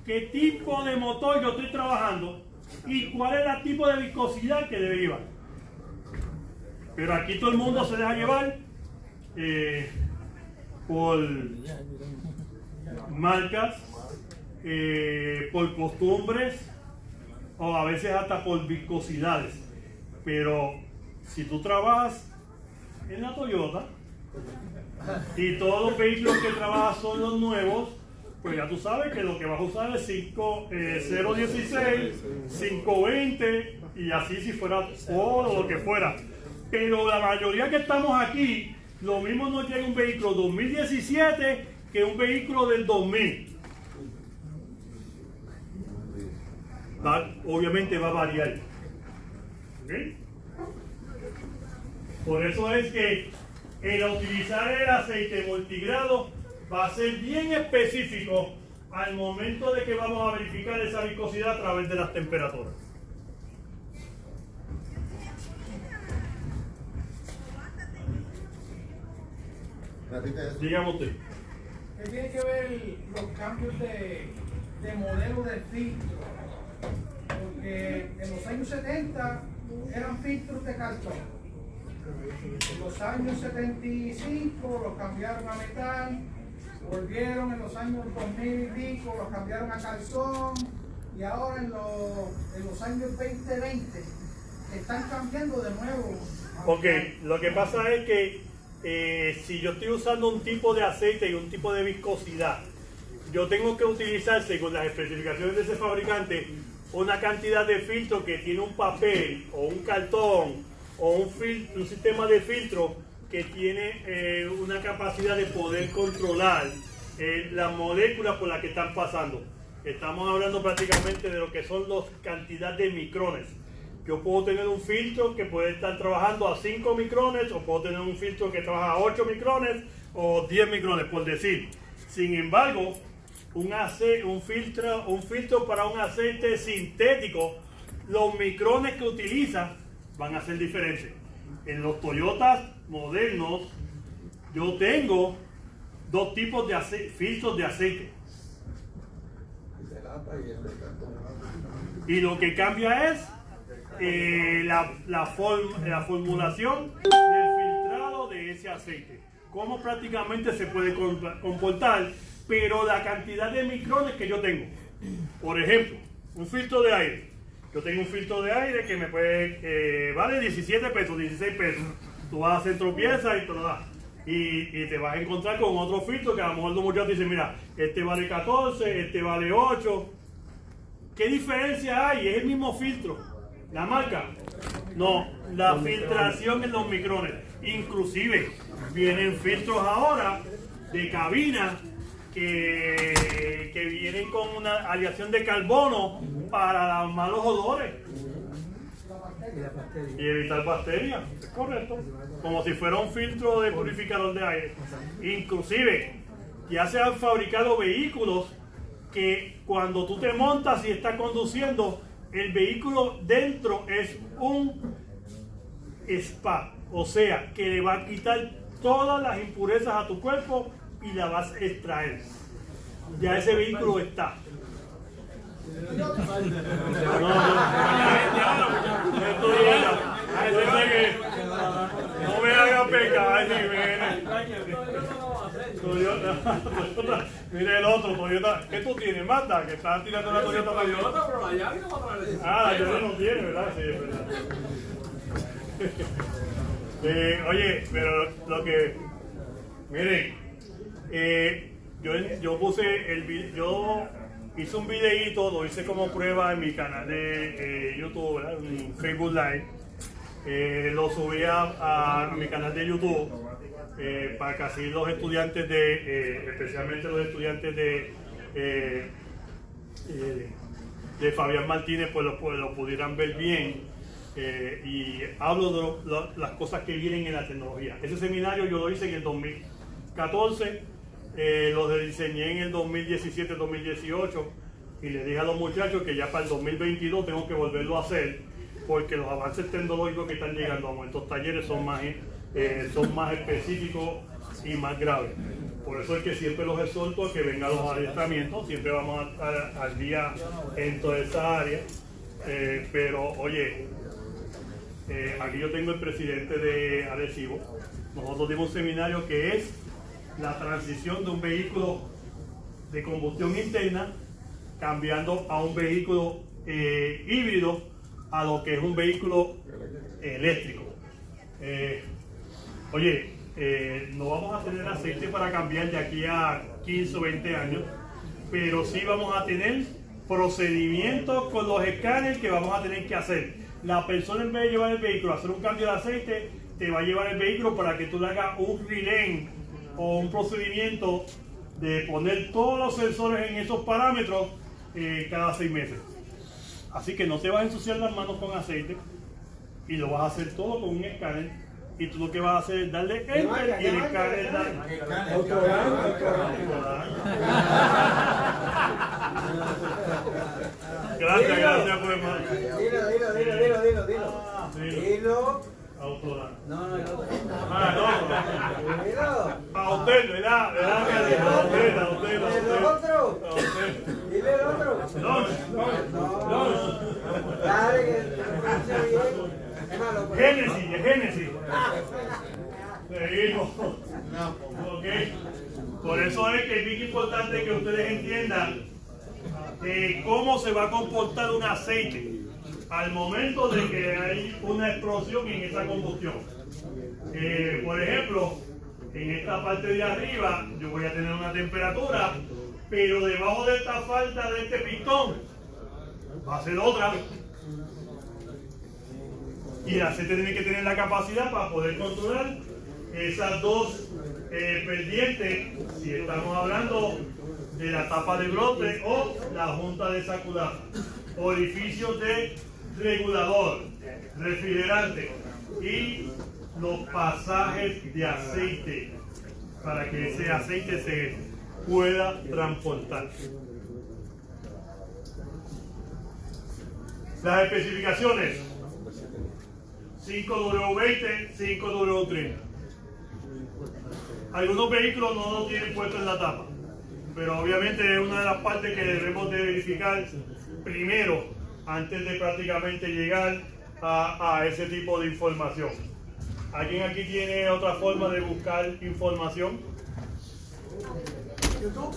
qué tipo de motor yo estoy trabajando y cuál es el tipo de viscosidad que debe llevar. Pero aquí todo el mundo se deja llevar por marcas, por costumbres o a veces hasta por viscosidades. Pero si tú trabajas en la Toyota y todos los vehículos que trabajas son los nuevos, pues ya tú sabes que lo que vas a usar es 016, 520 y así si fuera todo lo que fuera. Pero la mayoría que estamos aquí, lo mismo nos llega un vehículo 2017 que un vehículo del 2000. Obviamente va a variar. ¿Okay? Por eso es que el utilizar el aceite multigrado va a ser bien específico al momento de que vamos a verificar esa viscosidad a través de las temperaturas. Dígame usted. ¿Qué tiene que ver los cambios de modelo de filtro? Porque en los años 70 eran filtros de cartón. En los años 75 los cambiaron a metal, volvieron en los años 2000 y pico, los cambiaron a cartón, y ahora en los años 2020 están cambiando de nuevo. Ok, lo que pasa es que si yo estoy usando un tipo de aceite y un tipo de viscosidad, yo tengo que utilizar, según las especificaciones de ese fabricante, una cantidad de filtro que tiene un papel o un cartón o un sistema de filtro que tiene una capacidad de poder controlar las moléculas por las que están pasando. Estamos hablando prácticamente de lo que son las cantidades de micrones. Yo puedo tener un filtro que puede estar trabajando a 5 micrones, o puedo tener un filtro que trabaja a 8 micrones o 10 micrones, por decir. Sin embargo, un filtro para un aceite sintético, los micrones que utiliza van a ser diferentes. En los Toyotas modernos, yo tengo dos tipos de filtros de aceite. Y lo que cambia es la formulación del filtrado de ese aceite. Cómo prácticamente se puede comportar, pero la cantidad de micrones que yo tengo. Por ejemplo, un filtro de aire. Yo tengo un filtro de aire que me puede vale 17 pesos, 16 pesos. Tú vas a Centro Pieza y te lo das. Y te vas a encontrar con otro filtro que a lo mejor los muchachos dicen, mira, este vale 14, este vale 8. ¿Qué diferencia hay? Es el mismo filtro. ¿La marca? No, la filtración en los micrones. Inclusive, vienen filtros ahora de cabina que vienen con una aleación de carbono para los malos olores y evitar bacterias, es correcto, como si fuera un filtro de purificador de aire. Inclusive ya se han fabricado vehículos que cuando tú te montas y estás conduciendo, el vehículo dentro es un spa, o sea que le va a quitar todas las impurezas a tu cuerpo y la vas a extraer. Ya ese vehículo está. No me haga pecar, mire el otro Toyota. ¿Qué tú tienes? Mazda, que estás tirando una Toyota para Toyota, pero la llave no va a traer. Ah, la llave no tiene, ¿verdad? Sí, es verdad. Oye, pero lo que, miren, yo puse el video, yo hice un videíto, lo hice como prueba en mi canal de YouTube, ¿verdad? En Facebook Live. Lo subí a mi canal de YouTube para que así los estudiantes especialmente los estudiantes de Fabián Martínez pues lo pudieran ver bien. Y hablo de las cosas que vienen en la tecnología. Ese seminario yo lo hice en el 2014, lo diseñé en el 2017-2018 y le dije a los muchachos que ya para el 2022 tengo que volverlo a hacer porque los avances tecnológicos que están llegando a estos talleres son más específicos y más graves. Por eso es que siempre los exhorto a que vengan los adiestramientos, siempre vamos a estar al día en toda esa área. Pero oye, aquí yo tengo el presidente de Arecibo. Nosotros dimos un seminario que es la transición de un vehículo de combustión interna cambiando a un vehículo híbrido a lo que es un vehículo eléctrico. Oye, no vamos a tener aceite para cambiar de aquí a 15 o 20 años, pero sí vamos a tener procedimientos con los escáneres que vamos a tener que hacer. La persona, en vez de llevar el vehículo a hacer un cambio de aceite, te va a llevar el vehículo para que tú le hagas un relén o un procedimiento de poner todos los sensores en esos parámetros cada 6 meses. Así que no te vas a ensuciar las manos con aceite y lo vas a hacer todo con un escáner, y tú lo que vas a hacer es darle enter y el escáner da. Gracias por el mal. Dilo. Autora. No. A usted, ¿verdad? A usted. ¿Dile el otro? ¿Dile el otro? No. Dale, que escucha bien. Génesis. Seguimos. Okay. Por eso es que es bien importante que ustedes entiendan cómo se va a comportar un aceite al momento de que hay una explosión en esa combustión. Por ejemplo, en esta parte de arriba yo voy a tener una temperatura, pero debajo de esta falda de este pistón va a ser otra. Y el aceite tiene que tener la capacidad para poder controlar esas dos pendientes, si estamos hablando de la tapa de brote o la junta de sacudaje, orificios de regulador, refrigerante y los pasajes de aceite para que ese aceite se pueda transportar. Las especificaciones: 5W20, 5W30. Algunos vehículos no lo tienen puesto en la tapa, pero obviamente es una de las partes que debemos de verificar primero antes de prácticamente llegar a ese tipo de información. ¿Alguien aquí tiene otra forma de buscar información? YouTube.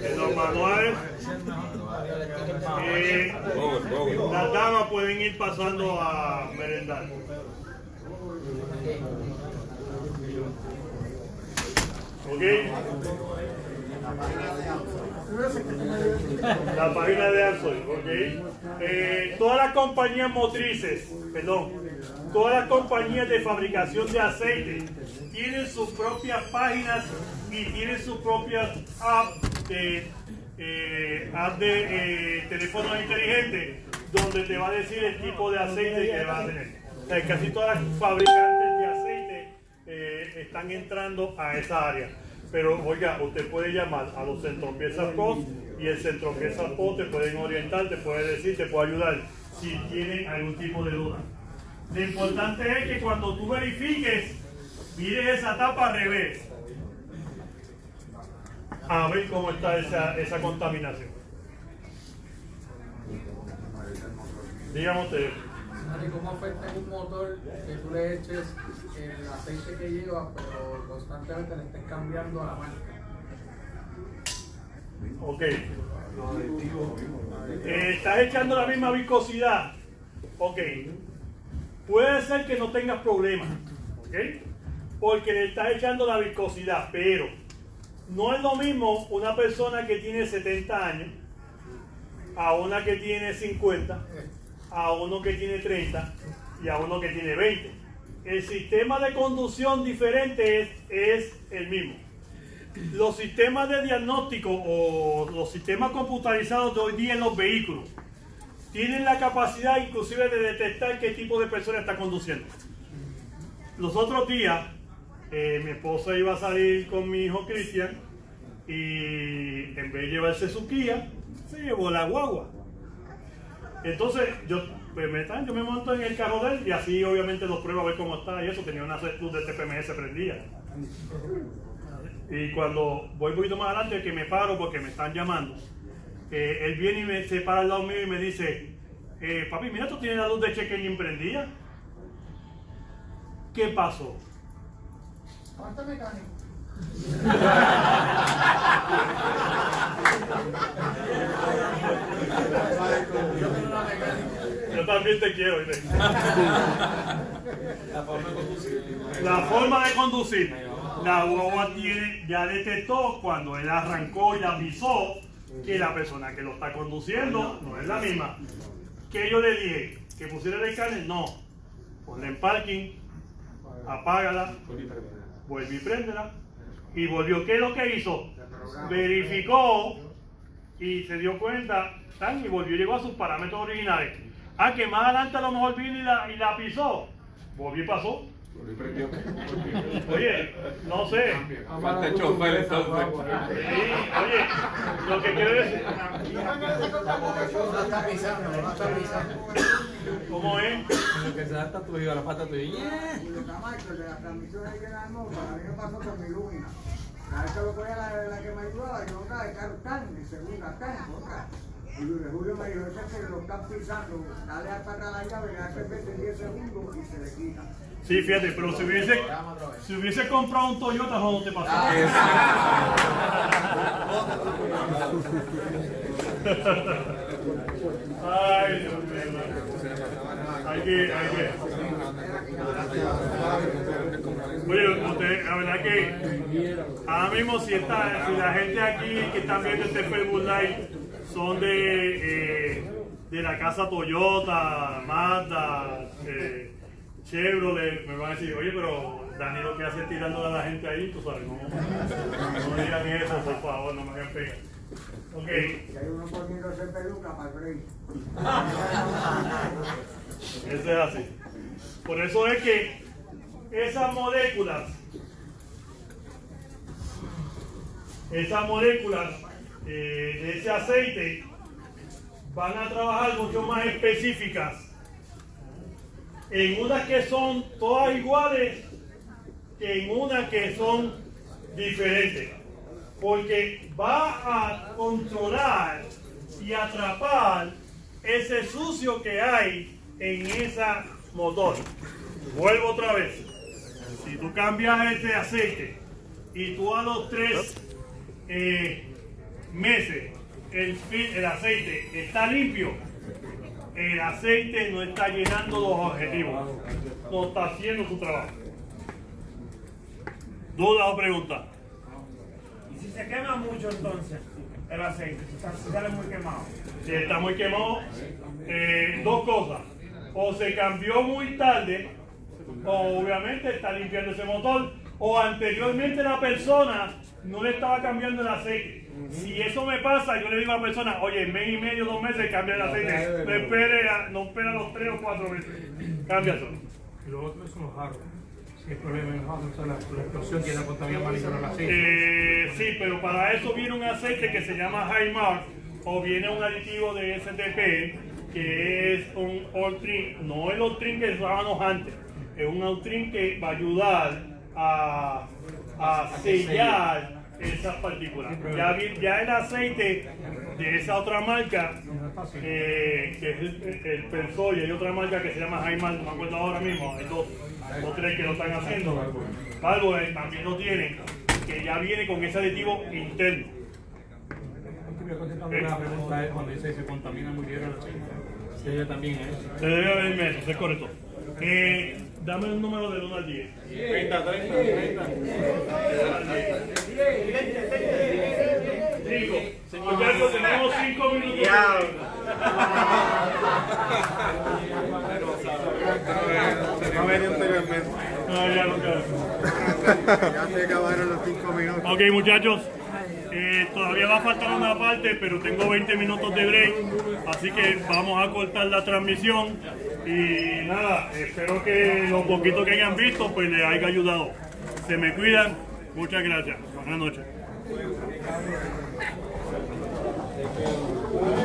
En los manuales. Las damas pueden ir pasando a merendar. ¿Ok? La página de Ansoy, ¿ok? Todas las compañías motrices, todas las compañías de fabricación de aceite tienen sus propias páginas y tienen sus propias apps de teléfonos inteligentes donde te va a decir el tipo de aceite que vas a tener. O sea, casi todas las fabricantes de aceite están entrando a esa área. Pero oiga, usted puede llamar a los Centropiezas Pro y el Centropiezas Pro te pueden orientar, te puede decir, te puede ayudar si tienen algún tipo de duda. Lo importante es que cuando tú verifiques, mires esa tapa al revés, a ver cómo está esa contaminación. Dígame usted. ¿Cómo afecta en un motor que tú le eches el aceite que lleva, pero constantemente le estés cambiando a la marca? Ok. Estás echando la misma viscosidad. Ok. Puede ser que no tengas problemas. Ok. Porque le estás echando la viscosidad, pero no es lo mismo una persona que tiene 70 años a una que tiene 50, a uno que tiene 30 y a uno que tiene 20. El sistema de conducción diferente es el mismo. Los sistemas de diagnóstico o los sistemas computarizados de hoy día en los vehículos tienen la capacidad inclusive de detectar qué tipo de persona está conduciendo. Los otros días mi esposa iba a salir con mi hijo Cristian y en vez de llevarse su Kia, se llevó la guagua. Entonces yo me monto en el carro de él y así obviamente lo pruebo a ver cómo está y eso. Tenía una luz de TPMS prendida. Y cuando voy un poquito más adelante, que me paro porque me están llamando, él viene y se para al lado mío y me dice, papi, mira, tú tienes la luz de check-in prendida. ¿Qué pasó? ¿Cuánto mecánico? Yo también te quiero. ¿Sí? La forma de conducir. La guagua ya detectó cuando él arrancó y avisó que la persona que lo está conduciendo no es la misma. Que yo le dije que pusiera el escáner, no. Ponla en parking, apágala, vuelve y préndela. Y volvió. ¿Qué es lo que hizo? Verificó y se dio cuenta y volvió y llegó a sus parámetros originales. Que más adelante a lo mejor vino y la pisó. Volvió y pasó. Oye, no sé. Falta el chofer entonces. Sí, oye, lo que quiero decir. ¿Cómo es? Lo que se da está tuyo, la pata tuya. Camacho, de la transmisión hay que dar nota. A mí me pasó con mi Lumina. A veces lo ponía la que me ayudaba, yo nunca de carro tan, de segunda tan, otra. Y Julio me dijo, ese que lo están pisando, dale a agarrar la llave, le hace 10 segundos y se le quita. Sí, fíjate, pero si hubiese comprado un Toyota, no te pasaba. Ay, Dios mío. Hay que. Oye, la verdad que ahora mismo si la gente aquí que están viendo este Facebook Live son de la casa Toyota, Mazda, Chevrolet, me van a decir, oye, pero Dani lo que hace es tirando a la gente ahí, tú sabes, no digan eso, por favor, no me hagan pena. Ok. Y hay uno poniéndose peluca para el break. Eso es así. Por eso es que esas moléculas de ese aceite van a trabajar mucho más específicas en unas que son todas iguales que en unas que son diferentes, porque va a controlar y atrapar ese sucio que hay en ese motor. Vuelvo otra vez. Si tú cambias ese aceite y tú a los 3 meses el aceite está limpio, el aceite no está llenando los objetivos, no está haciendo su trabajo. ¿Dudas o preguntas? ¿Y si se quema mucho entonces el aceite? Si sale muy quemado. Si está muy quemado, dos cosas. O se cambió muy tarde, o obviamente está limpiando ese motor, o anteriormente la persona no le estaba cambiando el aceite. Si eso me pasa, yo le digo a la persona, oye, en mes y medio, 2 meses, cambia el aceite. No espera los 3 o 4 meses. Cámbialo. Y lo otro son los jarros. Si el problema es la explosión que da contamina más el aceite. Sí, pero para eso viene un aceite que se llama Highmark, o viene un aditivo de STP, que es un Ultrin, no el Ultrin que usábamos antes, es un Ultrin que va a ayudar a sellar esas partículas. Ya el aceite de esa otra marca, que es el Persol, y hay otra marca que se llama Highmark, no me acuerdo ahora mismo, hay 2 o 3 que lo están haciendo. Valvoline también lo tiene, que ya viene con ese aditivo interno. La pregunta es cuando dice se contamina muy bien el aceite. Se debe también a eso. Se debe haber meses, es correcto. Dame un número del 1 al 10. 30. 5. Muchachos, tenemos 5 minutos. No venía anteriormente. No, ya no queda. Ya se acabaron los 5 minutos. Ok, muchachos. Todavía va a faltar una parte, pero tengo 20 minutos de break, así que vamos a cortar la transmisión y nada, espero que lo poquito que hayan visto pues les haya ayudado. Se me cuidan, muchas gracias, buenas noches.